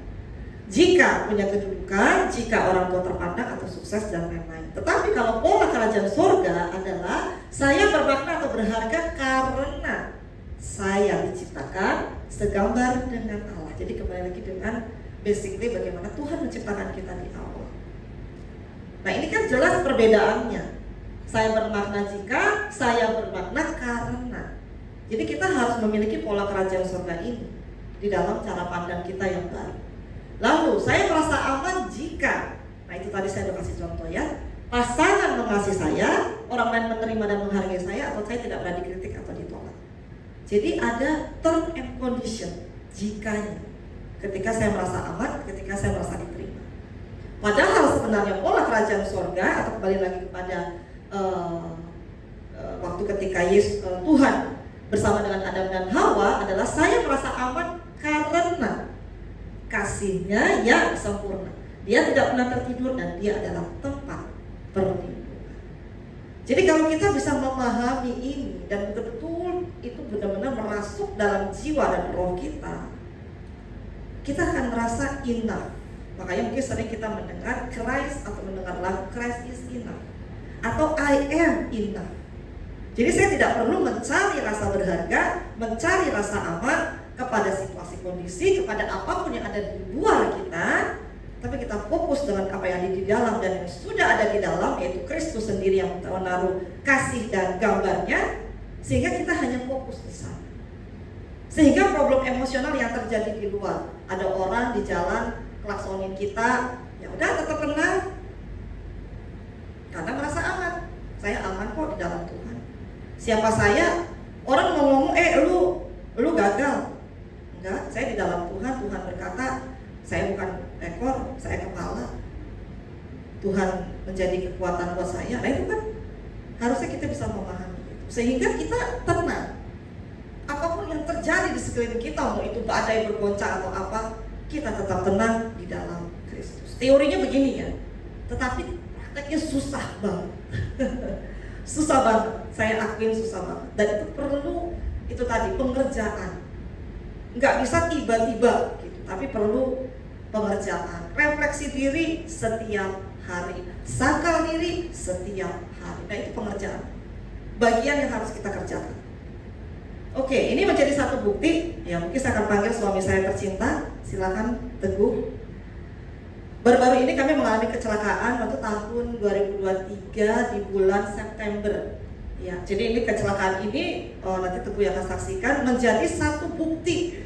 jika punya kedudukan, jika orang tua terpandang atau sukses dan lain-lain. Tetapi kalau pola kerajaan sorga adalah saya bermakna atau berharga karena saya diciptakan segambar dengan Allah. Jadi kembali lagi dengan basically bagaimana Tuhan menciptakan kita di awal. Nah ini kan jelas perbedaannya. Saya bermakna jika, saya bermakna karena. Jadi kita harus memiliki pola kerajaan surga ini di dalam cara pandang kita yang baru. Lalu saya merasa aman jika, nah itu tadi saya udah kasih contoh ya, pasangan mengasihi saya, orang lain menerima dan menghargai saya, atau saya tidak pernah dikritik atau ditolak. Jadi ada term and condition, jikanya. Ketika saya merasa aman, ketika saya merasa diterima. Padahal sebenarnya pola kerajaan sorga, atau kembali lagi kepada waktu ketika Tuhan bersama dengan Adam dan Hawa, adalah saya merasa aman karena kasih-Nya yang sempurna. Dia tidak pernah tertidur dan dia adalah tempat perlindungan. Jadi kalau kita bisa memahami ini dan betul-betul itu benar-benar merasuk dalam jiwa dan roh kita, kita akan merasa enough. Makanya mungkin sering kita mendengar Christ atau mendengar lagu Christ is enough atau I am enough. Jadi saya tidak perlu mencari rasa berharga, mencari rasa aman kepada situasi kondisi, kepada apapun yang ada di luar kita, tapi kita fokus dengan apa yang ada di dalam dan yang sudah ada di dalam, yaitu Kristus sendiri yang menaruh kasih dan gambarnya, sehingga kita hanya fokus di sana. Sehingga problem emosional yang terjadi di luar, ada orang di jalan klaksonin kita, ya udah tetap tenang, karena merasa aman. Saya aman kok di dalam Tuhan. Siapa saya? Orang mau ngomong, lu gagal. Enggak, saya di dalam Tuhan. Tuhan berkata, saya bukan ekor, saya kepala. Tuhan menjadi kekuatan buat saya. Nah itu kan harusnya kita bisa memahami itu. Sehingga kita tenang. Apapun yang terjadi di sekeliling kita, mau itu badai bergoncang atau apa, kita tetap tenang di dalam Kristus. Teorinya begini ya, tetapi prakteknya susah banget. Susah banget, saya akuin susah banget. Dan itu perlu, itu tadi, pengerjaan. Nggak bisa tiba-tiba gitu, tapi perlu pengerjaan. Refleksi diri setiap hari, sangkal diri setiap hari. Nah itu pengerjaan, bagian yang harus kita kerjakan. Oke, ini menjadi satu bukti. Ya mungkin saya akan panggil suami saya tercinta. Silakan Teguh. Baru-baru ini kami mengalami kecelakaan waktu tahun 2023 di bulan September. Ya, jadi ini kecelakaan ini nanti Teguh yang akan saksikan menjadi satu bukti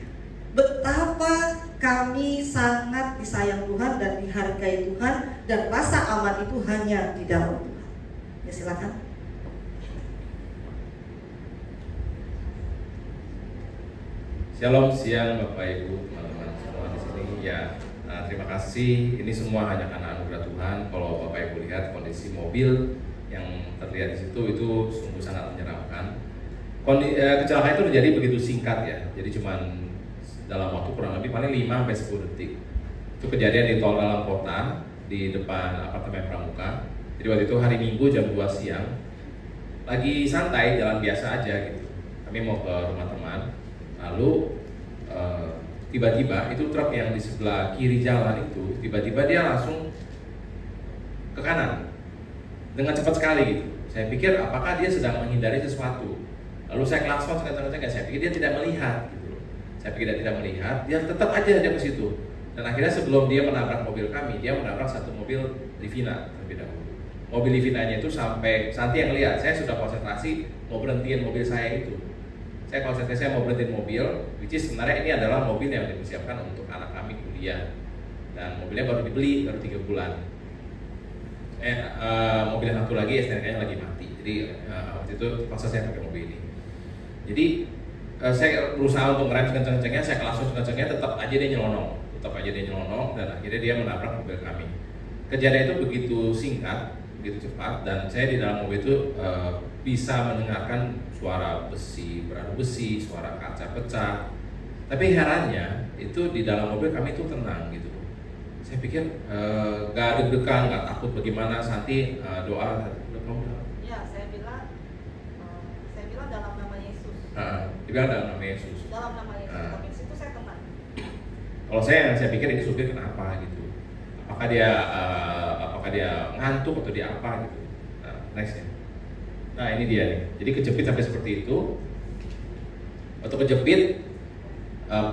betapa kami sangat disayang Tuhan dan dihargai Tuhan, dan rasa aman itu hanya di dalam Tuhan. Ya silakan. Shalom siang Bapak Ibu, teman-teman semua di sini. Ya, terima kasih. Ini semua hanya karena anugerah Tuhan. Kalau Bapak Ibu lihat kondisi mobil yang terlihat di situ itu sungguh sangat menyeramkan. Kecelakaan itu terjadi begitu singkat ya. Jadi cuman dalam waktu kurang lebih paling 5-10 detik. Itu kejadian di tol dalam kota di depan apartemen Pramuka. Jadi waktu itu hari Minggu jam 2 siang. Lagi santai jalan biasa aja gitu. Kami mau ke rumah teman. Lalu tiba-tiba itu truk yang di sebelah kiri jalan itu tiba-tiba dia langsung ke kanan dengan cepat sekali gitu. Saya pikir apakah dia sedang menghindari sesuatu. Lalu saya klakson kencang-kencang, saya pikir dia tidak melihat gitu. Saya pikir dia tidak melihat, dia tetap aja ke situ. Dan akhirnya sebelum dia menabrak mobil kami, dia menabrak satu mobil Livina terlebih dahulu. Mobil Livinanya itu sampai Santi yang lihat, saya sudah konsentrasi mau berhentiin mobil saya itu. Saya konsentrasi, saya mau berhentiin mobil, which is sebenarnya ini adalah mobil yang dipersiapkan untuk anak kami kuliah. Dan mobilnya baru dibeli, baru 3 bulan. Mobil yang satu lagi STNK-nya lagi mati. Jadi waktu itu paksa saya pakai mobil ini. Jadi saya berusaha untuk ngerem kencang-kencangnya, saya klakson kencang-kencangnya, tetap aja dia nyelonong, dan akhirnya dia menabrak mobil kami. Kejadian itu begitu singkat, begitu cepat, dan saya di dalam mobil itu bisa mendengarkan suara besi beradu besi, suara kaca pecah. Tapi herannya itu di dalam mobil kami itu tenang gitu. Saya pikir gak deg-degan, gak takut bagaimana. Santi doa. Ya, saya bilang dalam nama Yesus. Dibilang dalam nama Yesus. Dalam nama Yesus. Tapi di situ saya tenang. Kalau saya pikir ini supir kenapa gitu. Apakah dia ngantuk atau dia apa gitu. Next ya. Nah ini dia nih. Jadi kejepit sampai seperti itu. Waktu kejepit,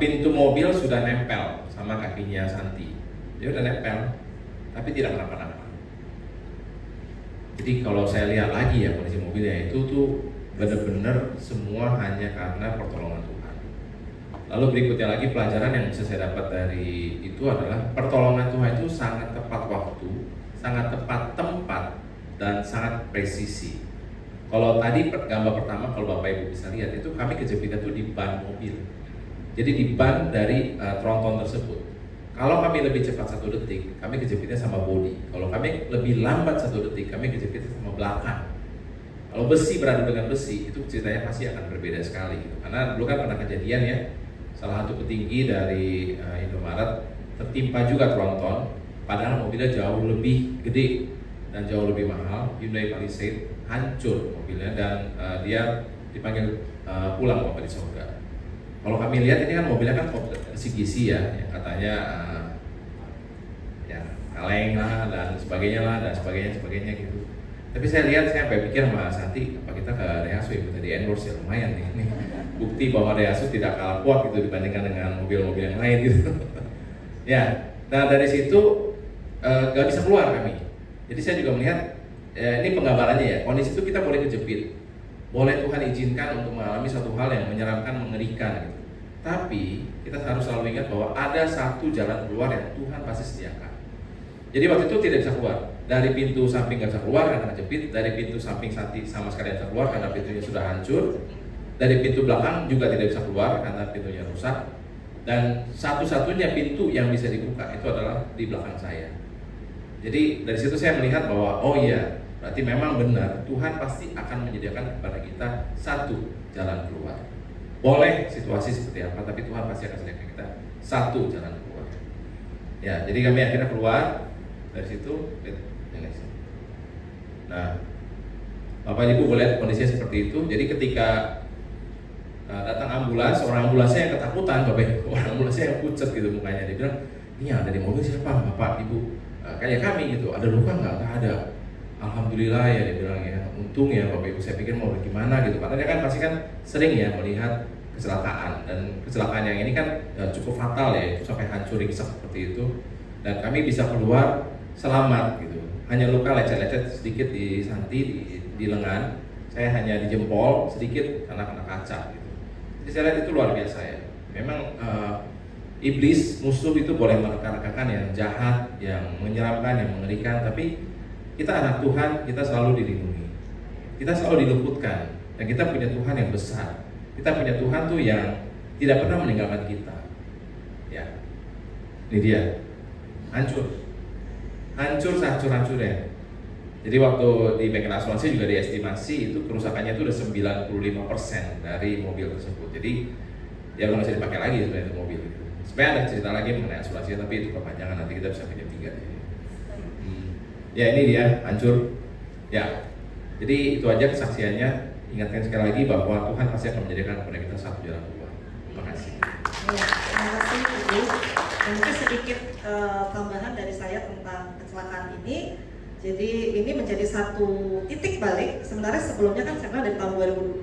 pintu mobil sudah nempel sama kakinya Santi. Dia udah nempel, tapi tidak kenapa-napa. Jadi kalau saya lihat lagi ya kondisi mobilnya itu tuh benar-benar semua hanya karena pertolongan Tuhan. Lalu berikutnya lagi pelajaran yang bisa saya dapat dari itu adalah pertolongan Tuhan itu sangat tepat waktu, sangat tepat tempat, dan sangat presisi. Kalau tadi gambar pertama, kalau Bapak Ibu bisa lihat, itu kami kejepitnya tuh di ban mobil. Jadi di ban dari tronton tersebut. Kalau kami lebih cepat 1 detik, kami kejepitnya sama bodi. Kalau kami lebih lambat 1 detik, kami kejepitnya sama belakang. Kalau besi beradu dengan besi, itu ceritanya pasti akan berbeda sekali. Karena dulu kan pernah kejadian ya, salah satu petinggi dari Indomaret tertimpa juga tronton, padahal mobilnya jauh lebih gede dan jauh lebih mahal. Hyundai Palisade hancur mobilnya dan dia dipanggil pulang Bapak di surga. Kalau kami lihat ini kan mobilnya kan CGC ya, yang katanya ya kaleng lah dan sebagainya gitu. Tapi saya lihat, saya sampai pikir sama Santi, apa kita ke Daihatsu yang tadi endorse ya, lumayan nih. Ini bukti bahwa Daihatsu tidak kalah kuat gitu dibandingkan dengan mobil-mobil yang lain gitu. Ya, nah dari situ gak bisa keluar kami. Jadi saya juga melihat ini penggambarannya ya, kondisi itu kita boleh kejepit, boleh Tuhan izinkan untuk mengalami suatu hal yang menyeramkan, mengerikan gitu. Tapi kita harus selalu ingat bahwa ada satu jalan keluar yang Tuhan pasti sediakan. Jadi waktu itu tidak bisa keluar dari pintu samping, nggak bisa keluar karena kejepit. Dari pintu samping Santi sama sekali tidak bisa keluar karena pintunya sudah hancur. Dari pintu belakang juga tidak bisa keluar karena pintunya rusak. Dan satu-satunya pintu yang bisa dibuka itu adalah di belakang saya. Jadi dari situ saya melihat bahwa oh iya, berarti memang benar Tuhan pasti akan menyediakan kepada kita satu jalan keluar. Boleh situasi seperti apa, tapi Tuhan pasti akan sediakan kita satu jalan keluar. Ya, jadi kami akhirnya keluar dari situ. Nah, Bapak Ibu boleh lihat kondisinya seperti itu. Jadi ketika datang ambulans, orang ambulansnya yang ketakutan, Bapak Ibu, orang ambulansnya yang pucat gitu mukanya. Dia bilang, ini yang ada di mobil siapa, Bapak Ibu? Kayak kami gitu, ada luka nggak? Nggak ada. Alhamdulillah ya, dia bilang ya. Untung ya Bapak Ibu, saya pikir mau bagaimana gitu. Karena dia kan pasti kan sering ya melihat kecelakaan, dan kecelakaan yang ini kan cukup fatal ya, itu sampai hancur ringsek seperti itu. Dan kami bisa keluar selamat gitu. Hanya luka lecet-lecet sedikit di Santi, di lengan. Saya hanya di jempol sedikit karena kena kaca gitu. Jadi saya lihat itu luar biasa ya. Memang iblis, musuh itu boleh merekan-rekan yang jahat, yang menyeramkan, yang mengerikan. Tapi kita anak Tuhan, kita selalu dilindungi. Kita selalu diluputkan. Dan kita punya Tuhan yang besar. Kita punya Tuhan tuh yang tidak pernah meninggalkan kita. Ya, ini dia. Hancur sehancur-hancurnya. Jadi waktu di bengkel asuransi juga diestimasi itu kerusakannya itu udah 95% dari mobil tersebut. Jadi ya nggak bisa dipakai lagi sebenarnya itu mobil itu. Sebenarnya ada cerita lagi mengenai asuransi, tapi itu kepanjangan, nanti kita bisa punya 3. Ya ini dia hancur. Ya, jadi itu aja kesaksiannya. Ingatkan sekali lagi bahwa Tuhan pasti akan menjadikan kepada kita satu jalan keluar. Terima kasih. Ya, terima kasih Ibu. Mungkin sedikit tambahan dari saya tentang kecelakaan ini. Jadi ini menjadi satu titik balik. Sebenarnya sebelumnya kan saya kenal dari tahun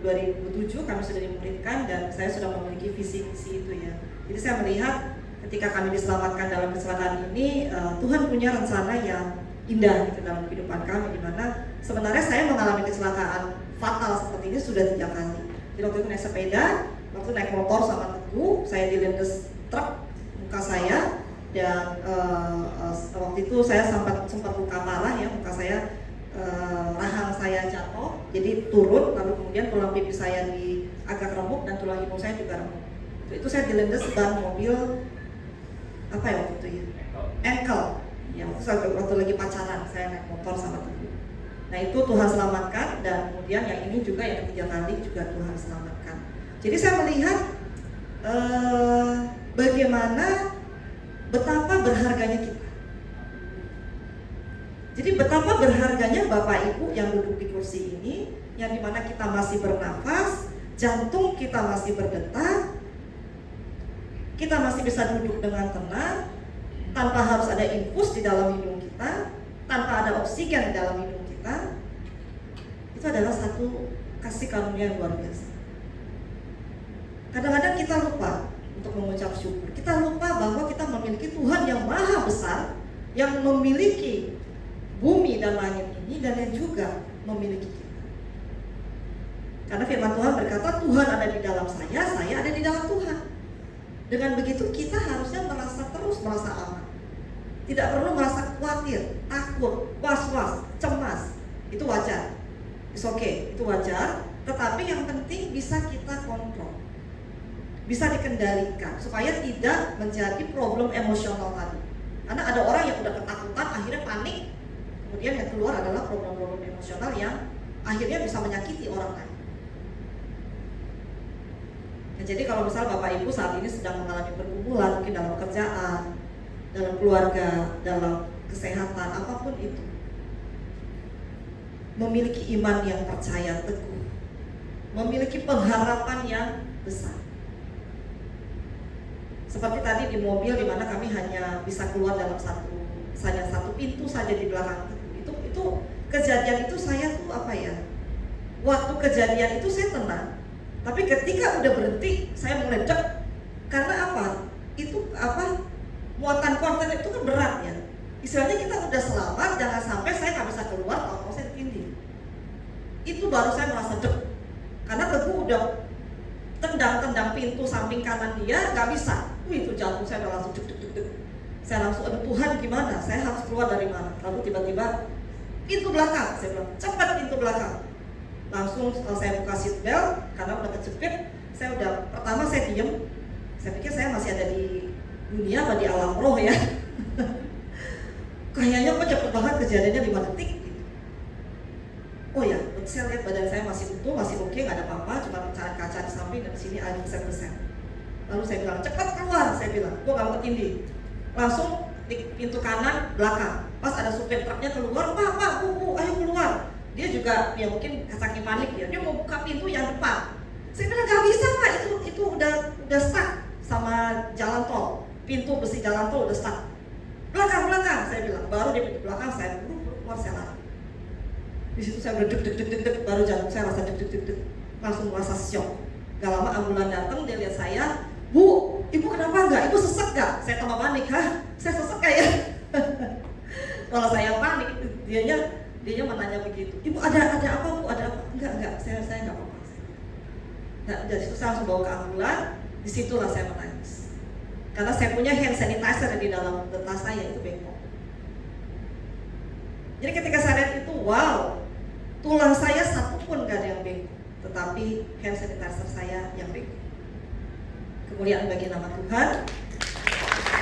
2007 kami sudah dimuridkan dan saya sudah memiliki visi misi itu ya. Jadi saya melihat ketika kami diselamatkan dalam kecelakaan ini, Tuhan punya rencana yang indah gitu dalam kehidupan kami, di mana sebenarnya saya mengalami kecelakaan fatal seperti ini sudah 3 kali. Jadi waktu itu naik sepeda, waktu naik motor sama Teguh, saya dilindes truk muka saya. Dan waktu itu saya sempat luka parah ya, muka saya, rahang saya jatuh, jadi turun, lalu kemudian tulang pipi saya agak remuk dan tulang hidung saya juga remuk. Itu saya dilindes ban mobil apa ya waktu itu ya, ankle. Ya waktu lagi pacaran saya naik motor sama Teguh. Nah itu Tuhan selamatkan, dan kemudian yang ini juga yang ketiga kali juga Tuhan selamatkan. Jadi saya melihat bagaimana betapa berharganya kita. Jadi betapa berharganya Bapak Ibu yang duduk di kursi ini, yang dimana kita masih bernafas, jantung kita masih berdetak, kita masih bisa duduk dengan tenang, tanpa harus ada infus di dalam hidung kita, tanpa ada oksigen di dalam hidung kita. Itu adalah satu kasih karunia yang luar biasa. Kadang-kadang kita lupa untuk mengucap syukur. Kita lupa bahwa kita memiliki Tuhan yang maha besar, yang memiliki bumi dan langit ini, dan yang juga memiliki kita. Karena firman Tuhan berkata, Tuhan ada di dalam saya ada di dalam Tuhan. Dengan begitu kita harusnya terus merasa aman. Tidak perlu merasa khawatir, takut, was-was, cemas. Itu wajar. It's okay, itu wajar. Tetapi yang penting bisa kita kontrol, bisa dikendalikan supaya tidak menjadi problem emosional tadi. Karena ada orang yang udah ketakutan, akhirnya panik, kemudian yang keluar adalah problem-problem emosional yang akhirnya bisa menyakiti orang lain. Nah, jadi kalau misalnya Bapak Ibu saat ini sedang mengalami pergumulan, mungkin dalam pekerjaan, dalam keluarga, dalam kesehatan, apapun itu, memiliki iman yang percaya teguh, memiliki pengharapan yang besar. Seperti tadi di mobil di mana kami hanya bisa keluar dalam satu pintu saja di belakang. Itu kejadian itu saya tuh apa ya? Waktu kejadian itu saya tenang, tapi ketika udah berhenti saya mulai deg. Karena apa? Itu apa? Muatan konten itu kan berat ya. Istilahnya kita udah selamat, jangan sampai saya nggak bisa keluar kalau saya ditindih. Itu baru saya merasa deg. Karena Teguh udah tendang pintu samping kanan dia, nggak bisa. Itu jantung saya udah langsung deg. Saya langsung, aduh Tuhan gimana? Saya harus keluar dari mana? Lalu tiba-tiba pintu belakang, saya bilang cepat pintu belakang. Langsung saya buka seat belt karena udah kejepit. Pertama saya diem. Saya pikir saya masih ada di dunia apa di alam roh ya. Kayaknya kok cepet banget kejadiannya 5 detik gitu. Oh ya, saya lihat badan saya masih utuh, masih oke, nggak ada apa-apa, cuma pecahan kaca di samping dan di sini ada persen. Lalu saya bilang cepat keluar, saya bilang, gua nggak mau ketindih. Langsung di pintu kanan belakang. Pas ada supir truknya keluar, Pak, Bu, ayo keluar. Dia juga, ya mungkin saking panik dia mau buka pintu yang depan. Saya bilang nggak bisa Pak, itu udah stuck sama jalan tol, pintu besi jalan tol udah stuck. Belakang, saya bilang. Baru di pintu belakang saya keluar, saya lari. Di situ saya udah deg, baru jantung saya rasa deg, langsung merasa syok. Gak lama ambulan datang, dia lihat saya, Bu, Ibu kenapa enggak? Ibu sesek gak? Saya tambah panik, saya sesek kayak. Kalau saya panik, dianya menanya begitu. Ibu ada apa Bu? Ada apa? Enggak, saya enggak apa-apa. Nah, dari situ saya langsung bawa ke ambulan, disitulah saya menangis. Karena saya punya hand sanitizer di dalam tas saya itu bengkok. Jadi ketika saya lihat itu, wow, tulang saya satu pun gak ada yang bengkok, tetapi hand sanitizer saya yang bengkok. Kemuliaan bagi nama Tuhan.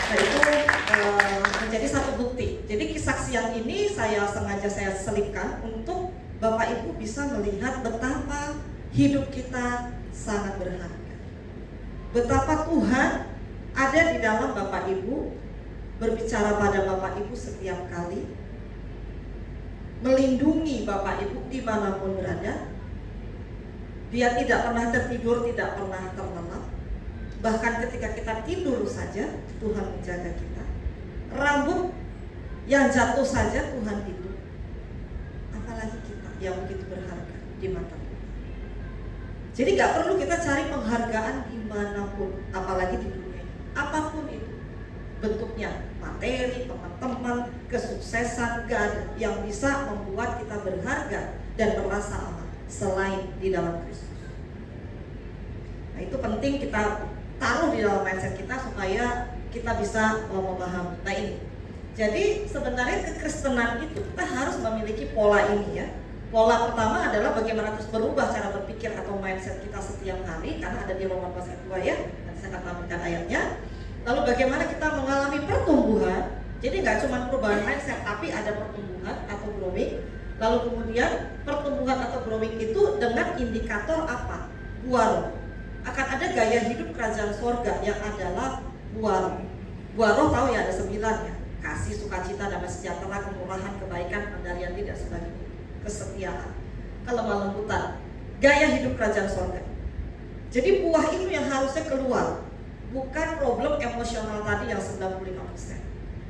Nah itu menjadi satu bukti. Jadi kesaksian ini saya sengaja selipkan untuk Bapak Ibu bisa melihat betapa hidup kita sangat berharga. Betapa Tuhan ada di dalam Bapak Ibu, berbicara pada Bapak Ibu setiap kali, melindungi Bapak Ibu dimanapun berada. Dia tidak pernah tertidur, tidak pernah terlelap. Bahkan ketika kita tidur saja, Tuhan menjaga kita. Rambut yang jatuh saja Tuhan hidup. Apalagi kita yang begitu berharga di mata Tuhan. Jadi gak perlu kita cari penghargaan dimanapun, apalagi di dunia ini. Apapun itu bentuknya, materi, teman-teman, kesuksesan, gak ada yang bisa membuat kita berharga dan merasa aman selain di dalam Kristus. Nah itu penting kita taruh di dalam mindset kita supaya kita bisa memahami. Nah ini, jadi sebenarnya kekristenan itu kita harus memiliki pola ini ya. Pola pertama adalah bagaimana terus berubah cara berpikir atau mindset kita setiap hari, karena ada di Roma pasal 2 ya. Nanti saya akan tampilkan ayatnya. Lalu bagaimana kita mengalami pertumbuhan. Jadi nggak cuma perubahan mindset, tapi ada pertumbuhan atau growing. Lalu kemudian pertumbuhan atau growing itu dengan indikator apa? Buah. Akan ada gaya hidup kerajaan sorga yang adalah buah roh. Buah roh tahu ya ada 9 ya. Kasih, sukacita, damai sejahtera, kemurahan, kebaikan, pendarian diri dan sebagainya. Kesetiaan, kelemah lembutan, gaya hidup kerajaan sorga. Jadi buah itu yang harusnya keluar, bukan problem emosional tadi yang 95%,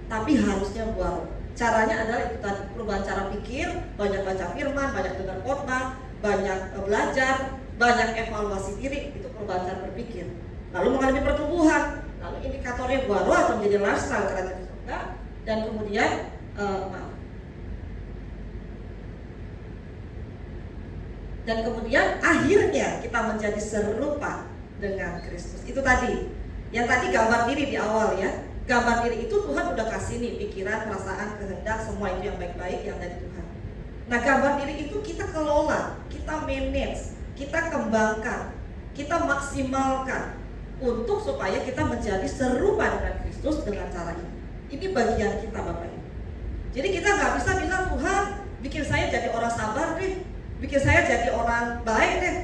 tapi harusnya buah roh. Caranya adalah itu tadi, perubahan cara pikir, banyak baca firman, banyak dengar khotbah, banyak belajar, banyak evaluasi diri, itu perubahan cara berpikir. Lalu mengalami pertumbuhan, lalu indikatornya buah roh atau menjadi lifestyle kerajaan sorga, dan kemudian dan kemudian akhirnya kita menjadi serupa dengan Kristus. Itu tadi. Yang tadi gambar diri di awal ya. Gambar diri itu Tuhan udah kasih nih pikiran, perasaan, kehendak, semua itu yang baik-baik yang dari Tuhan. Nah, gambar diri itu kita kelola, kita manage, kita kembangkan, kita maksimalkan untuk supaya kita menjadi serupa dengan Kristus dengan cara ini. Ini bagian kita, Bapak Ibu. Jadi kita nggak bisa bilang, Tuhan bikin saya jadi orang sabar deh, bikin saya jadi orang baik deh,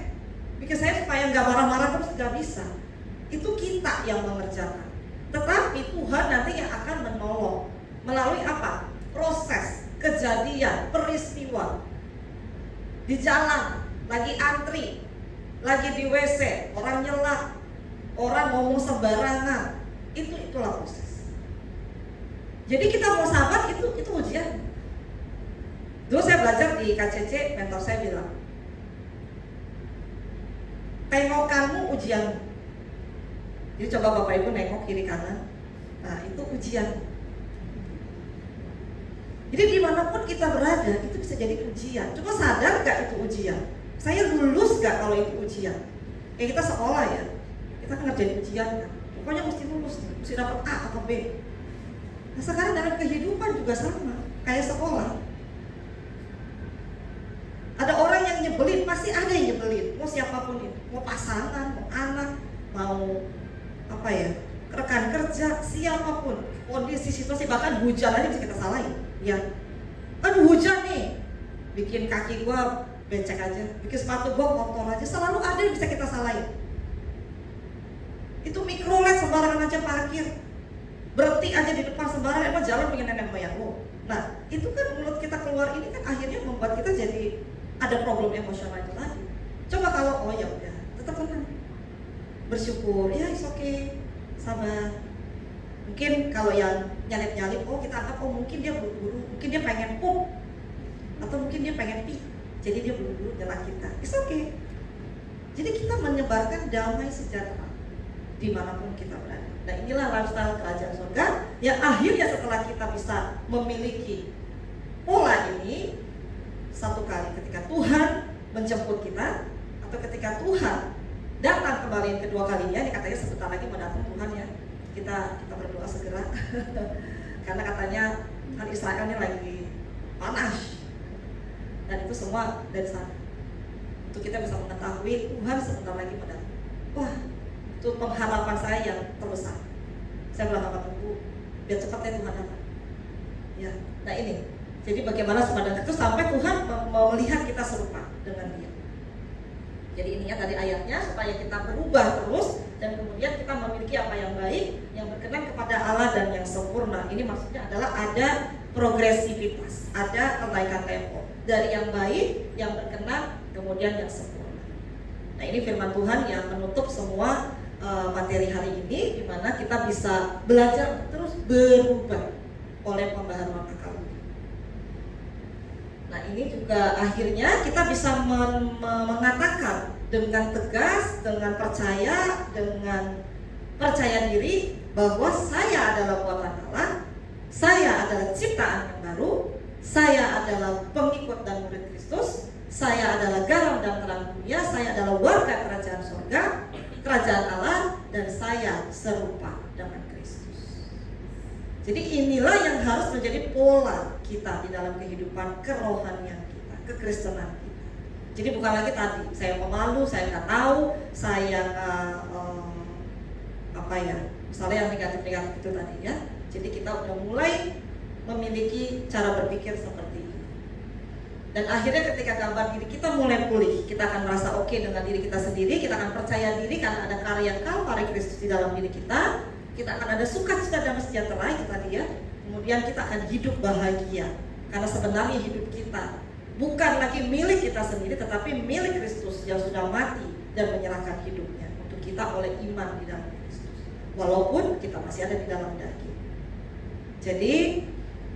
bikin saya supaya nggak marah-marah terus, nggak bisa. Itu kita yang mengerjakan. Tetapi Tuhan nanti yang akan menolong melalui apa? Proses, kejadian, peristiwa. Di jalan, lagi antri, lagi di WC, orang nyela, orang ngomong sembarangan. Itulah proses. Jadi kita mau sabar itu ujian. Dulu saya belajar di KCC, mentor saya bilang, tengokanmu ujian. Jadi coba Bapak Ibu nengok kiri kanan. Nah, itu ujian. Jadi dimanapun kita berada, itu bisa jadi ujian. Coba sadar gak itu ujian? Saya lulus gak kalau itu ujian? Kita sekolah ya, kita kan ngerjain ujian kan. Pokoknya mesti lulus nih, mesti dapat A atau B. Nah, sekarang dalam kehidupan juga sama, kayak sekolah. Ada orang yang nyebelin, pasti ada yang nyebelin. Mau siapapun itu, mau pasangan, mau anak, mau rekan kerja, siapapun, kondisi situasi, bahkan hujan aja bisa kita salahin. Ya, aduh hujan nih, bikin kaki gua becek aja, bikin sepatu gua kotor aja, selalu ada yang bisa kita salahin. Itu mikrolet sembarangan aja parkir, berhenti aja di depan sembarangan, emang jalan pengen nenek moyang lo. Nah, itu kan mulut kita keluar ini kan akhirnya membuat kita jadi ada problem emosional itu tadi. Coba kalau ya udah, tetap tenang, bersyukur, ya it's okay, sabar. Mungkin kalau yang nyalip-nyalip, kita anggap mungkin dia buru-buru, mungkin dia pengen pup, atau mungkin dia pengen pi, jadi dia buru-buru nyerang kita. It's okay. Jadi kita menyebarkan damai sejahtera dimanapun kita berada. Nah, inilah lifestyle kerajaan surga yang akhirnya setelah kita bisa memiliki pola ini, satu kali ketika Tuhan menjemput kita, atau ketika Tuhan datang kembali yang kedua kalinya, ini katanya sebentar lagi mendatang Tuhan ya. Kita berdoa segera karena katanya kan Israel ini lagi panas dan itu semua dari sana. Untuk kita bisa mengetahui Tuhan sebentar lagi mendatang. Wah, itu pengharapan saya yang terbesar. Saya bilang apa tunggu biar cepatnya Tuhan datang. Ya, nah ini. Jadi bagaimana sepadan itu sampai Tuhan melihat kita serupa dengan Dia. Jadi ininya tadi ayatnya supaya kita berubah terus dan kemudian kita memiliki apa yang baik, yang berkenan kepada Allah dan yang sempurna. Ini maksudnya adalah ada progresivitas, ada kenaikan tempo dari yang baik, yang berkenan, kemudian yang sempurna. Nah, ini firman Tuhan yang menutup semua materi hari ini, di mana kita bisa belajar terus berubah oleh pembaharuan akal. Nah, ini juga akhirnya kita bisa mengatakan dengan tegas, dengan percaya diri bahwa saya adalah buatan Allah, saya adalah ciptaan yang baru, saya adalah pengikut dan murid Kristus, saya adalah garam dan terang dunia, saya adalah warga kerajaan surga, kerajaan Allah, dan saya serupa dengan Kristus. Jadi inilah yang harus menjadi pola kita di dalam kehidupan kerohanian kita, kekristenan kita. Jadi bukan lagi tadi, saya pemalu, saya nggak tahu, saya misalnya yang negatif-negatif itu tadi ya. Jadi kita udah mulai memiliki cara berpikir seperti ini. Dan akhirnya ketika gambar diri kita mulai pulih, kita akan merasa oke dengan diri kita sendiri, kita akan percaya diri karena ada karya Kalvari Kristus di dalam diri kita. Kita akan ada sukacita dan sejahtera itu tadi ya. Kemudian kita akan hidup bahagia karena sebenarnya hidup kita bukan lagi milik kita sendiri, tetapi milik Kristus yang sudah mati dan menyerahkan hidupnya untuk kita oleh iman di dalam Kristus. Walaupun kita masih ada di dalam daging. Jadi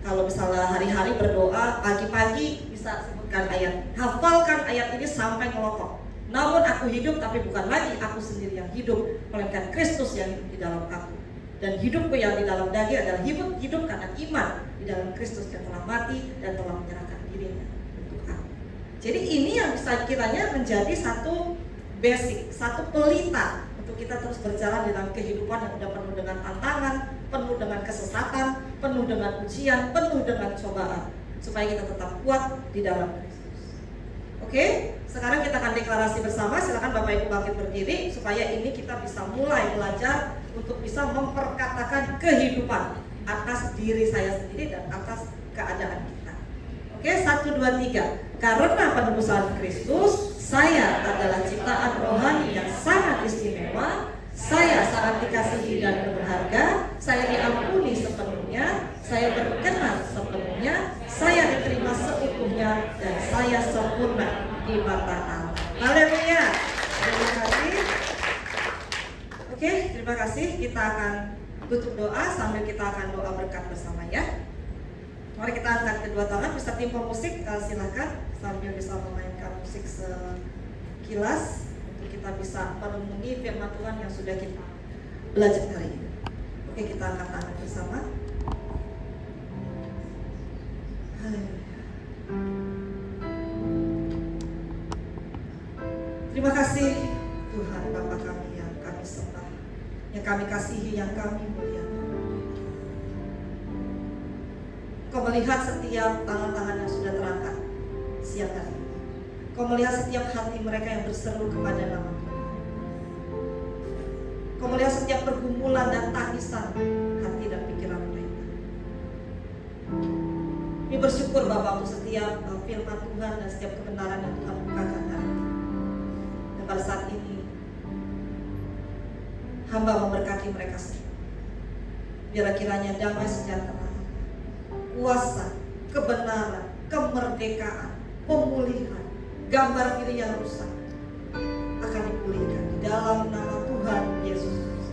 kalau misalnya hari-hari berdoa, pagi-pagi bisa sebutkan ayat, hafalkan ayat ini sampai ngelotok. Namun aku hidup, tapi bukan lagi aku sendiri yang hidup, melainkan Kristus yang hidup di dalam aku. Dan hidupku yang di dalam daging adalah hidup karena iman di dalam Kristus yang telah mati dan telah menyerahkan dirinya untuk aku. Jadi ini yang bisa kiranya menjadi satu basic, satu pelita untuk kita terus berjalan di dalam kehidupan yang sudah penuh dengan tantangan, penuh dengan kesesatan, penuh dengan ujian, penuh dengan cobaan. supaya kita tetap kuat di dalam Kristus. Oke, sekarang kita akan deklarasi bersama. Silakan Bapak Ibu bangkit berdiri supaya ini kita bisa mulai belajar untuk bisa memperkatakan kehidupan atas diri saya sendiri dan atas keadaan kita. Oke, 1, 2, 3. Karena penebusan Kristus, saya adalah ciptaan rohani yang sangat istimewa. Saya sangat dikasihi dan berharga. Saya diampuni sepenuhnya. Saya berkenan sepenuhnya. Saya diterima seutuhnya dan saya sempurna di mata Allah. Haleluya. Terima kasih. Oke, terima kasih. Kita akan tutup doa sambil kita akan doa berkat bersama ya. Mari kita angkat kedua tangan, bisa tim pemusik silakan sambil bisa memainkan musik sekilas untuk kita bisa merenungi firman Tuhan yang sudah kita belajar hari ini. Oke, kita angkat tangan bersama. Haleluya. Terima kasih Tuhan Bapa kami yang kami sembah, yang kami kasihi, yang kami muliakan. Kau melihat setiap tangan-tangan yang sudah terangkat siang hari ini. Kau melihat setiap hati mereka yang berseru kepada nama Tuhan. Kau melihat setiap pergumulan dan tangisan hati dan pikiran mereka. Kami bersyukur Bapak untuk setiap firman Tuhan dan setiap kebenaran yang Tuhan bukakan hari ini. Dan pada saat ini hamba memberkati mereka semua. Biar kiranya damai sejahtera, kuasa, kebenaran, kemerdekaan, pemulihan, gambar diri yang rusak akan dipulihkan di dalam nama Tuhan Yesus Kristus.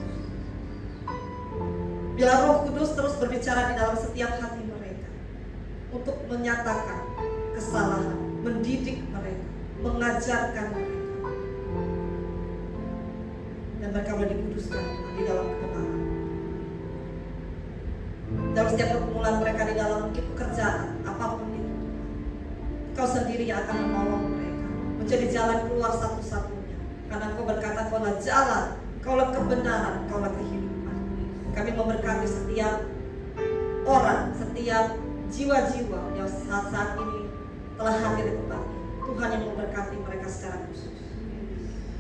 Bila Roh Kudus terus berbicara di dalam setiap hati mereka untuk menyatakan kesalahan, mendidik mereka, mengajarkan mereka, dan mereka boleh dikuduskan di dalam kebenaran. Dalam setiap pergumulan mereka di dalam mungkin pekerjaan, apapun itu, Kau sendiri yang akan menolong mereka menjadi jalan keluar satu-satunya. Karena Kau berkata, Kaulah jalan, Kaulah kebenaran, Kaulah kehidupan. Kami memberkati setiap orang, setiap jiwa-jiwa yang saat ini telah hadir di tempat ini. Tuhan yang memberkati mereka secara khusus.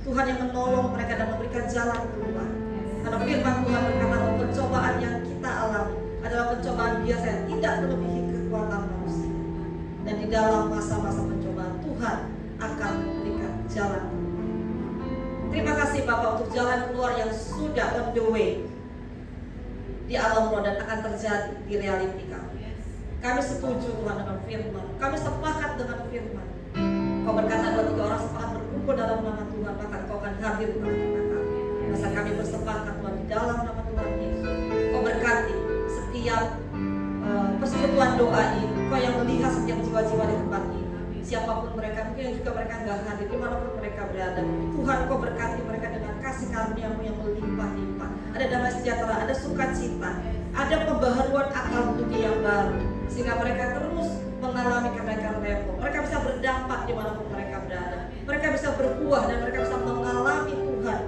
Tuhan yang menolong mereka dan memberikan jalan keluar. Karena firman Tuhan berkata bahwa pencobaan yang kita alami adalah pencobaan biasa yang tidak melebihi kekuatan manusia. Dan di dalam masa-masa pencobaan Tuhan akan memberikan jalan keluar. Terima kasih Bapak untuk jalan keluar yang sudah on the way di alam roh dan akan terjadi di realiti kami. Kami setuju Tuhan dengan firman. Kami sepakat dengan firman. Kau berkata 2-3 orang sepakat berkumpul dalam nama Tuhan, maka Kau akan hadir di tengah-tengah kami. Masa kami bersepakat Tuhan di dalam nama Tuhan Yesus. Kau berkati setiap persekutuan doa ini. Kau yang melihat setiap jiwa-jiwa di tempat ini. Siapapun mereka, mungkin juga mereka enggak hadir dimanapun mereka berada. Tuhan Kau berkati mereka dengan kasih karunia-Mu yang melimpah-limpah. Ada damai sejahtera, ada sukacita, ada pembaharuan akal budi yang baru, sehingga mereka terus mengalami kenaikan level. Mereka bisa berdampak dimanapun mereka berada. Mereka bisa berbuah dan mereka bisa mengalami Tuhan.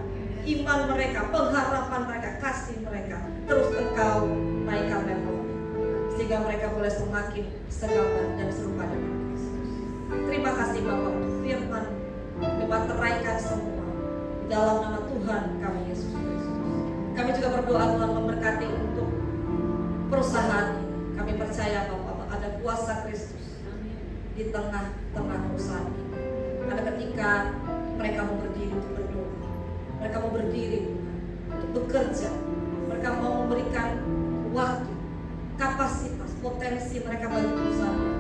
Iman mereka, pengharapan mereka, kasih mereka terus Engkau naikkan level, sehingga mereka boleh semakin segambar dan serupa dengan Kristus. Terima kasih Bapak untuk firman, dimateraikan semua di dalam nama Tuhan kami Yesus Kristus. Kami juga berdoa Tuhan memberkati untuk perusahaan ini. Kami percaya Bapak ada kuasa Kristus di tengah-tengah perusahaan ini. Ada ketika mereka mau berdiri untuk berdoa, mereka mau berdiri untuk bekerja, mereka mau memberikan waktu, kapasitas, potensi mereka bagi perusahaan.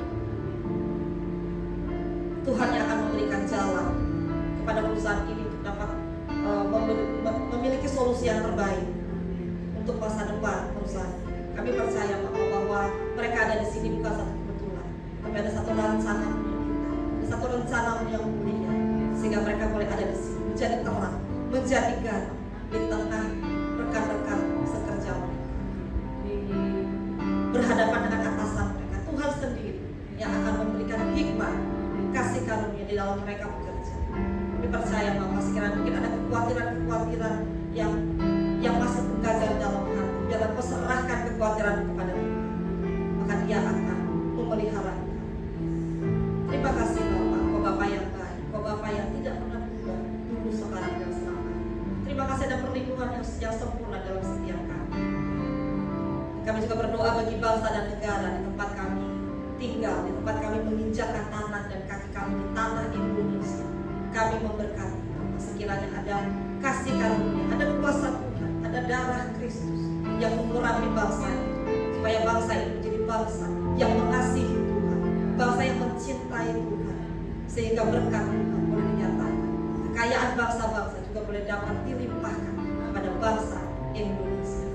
Tuhan yang akan memberikan jalan kepada perusahaan ini untuk dapat memiliki solusi yang terbaik untuk masa depan perusahaan. Kami percaya bahwa mereka ada di sini bukan satu kebetulan, tapi ada satu rencana punya kita, ada satu rencana yang mulia, sehingga mereka boleh ada di sini menjadi terang, menjadi garam di tengah rekan-rekan sekerja mereka, berhadapan dengan atasan mereka. Tuhan sendiri yang akan memberikan hikmat, kasih karunia di dalam mereka bekerja. Kami percaya bahwa sekiranya mungkin ada kekhawatiran yang masih mengganjal dalam hati, biarlah Kau serahkan kekhawatiran kepada Tuhan, maka Dia akan memelihara Tuhan yang sempurna dalam setiap kami. Kami juga berdoa bagi bangsa dan negara di tempat kami tinggal, di tempat kami menginjakkan tanah dan kaki kami di tanah Indonesia. Kami memberkati sekiranya ada kasih karunia, ada kuasa Tuhan, ada darah Kristus yang mengurapi bangsa ini, supaya bangsa ini menjadi bangsa yang mengasihi Tuhan, bangsa yang mencintai Tuhan, sehingga berkat Tuhan boleh dinyatakan, kekayaan bangsa-bangsa juga boleh dapat dilimpahkan kepada bangsa Indonesia.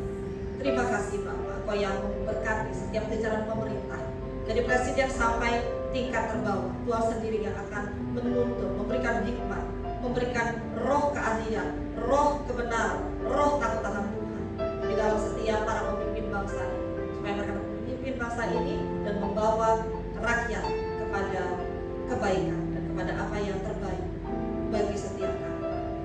Terima kasih Bapak, Kau yang memberkati setiap jajaran pemerintah, dari presiden sampai tingkat terbawah. Tuhan sendiri yang akan menuntun, memberikan hikmat, memberikan roh keadilan, roh kebenaran, roh takut akan Tuhan di dalam setiap para pemimpin bangsa ini, supaya mereka memimpin bangsa ini dan membawa rakyat kepada kebaikan dan kepada apa yang terbaik bagi setiap kami.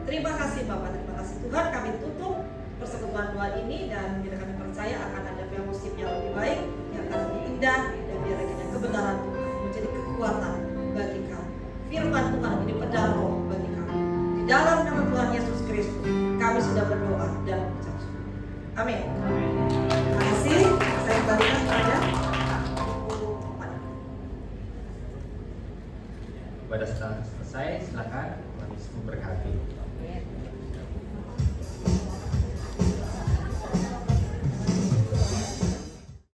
Terima kasih Bapak, terima kasih Tuhan. Kami tutup persekutuan doa ini dan bila kami percaya akan ada film musik yang lebih baik, yang akan lebih indah, dan biarkan kebenaran Tuhan menjadi kekuatan bagi kami. Firman Tuhan menjadi pedang roh bagi kami. Di dalam nama Tuhan Yesus Kristus kami sudah berdoa dan mengucap syukur. Amin. Terima kasih. Saya kembalikan kepada Ibadah sudah selesai, silakan Tuhan Yesus memberkati.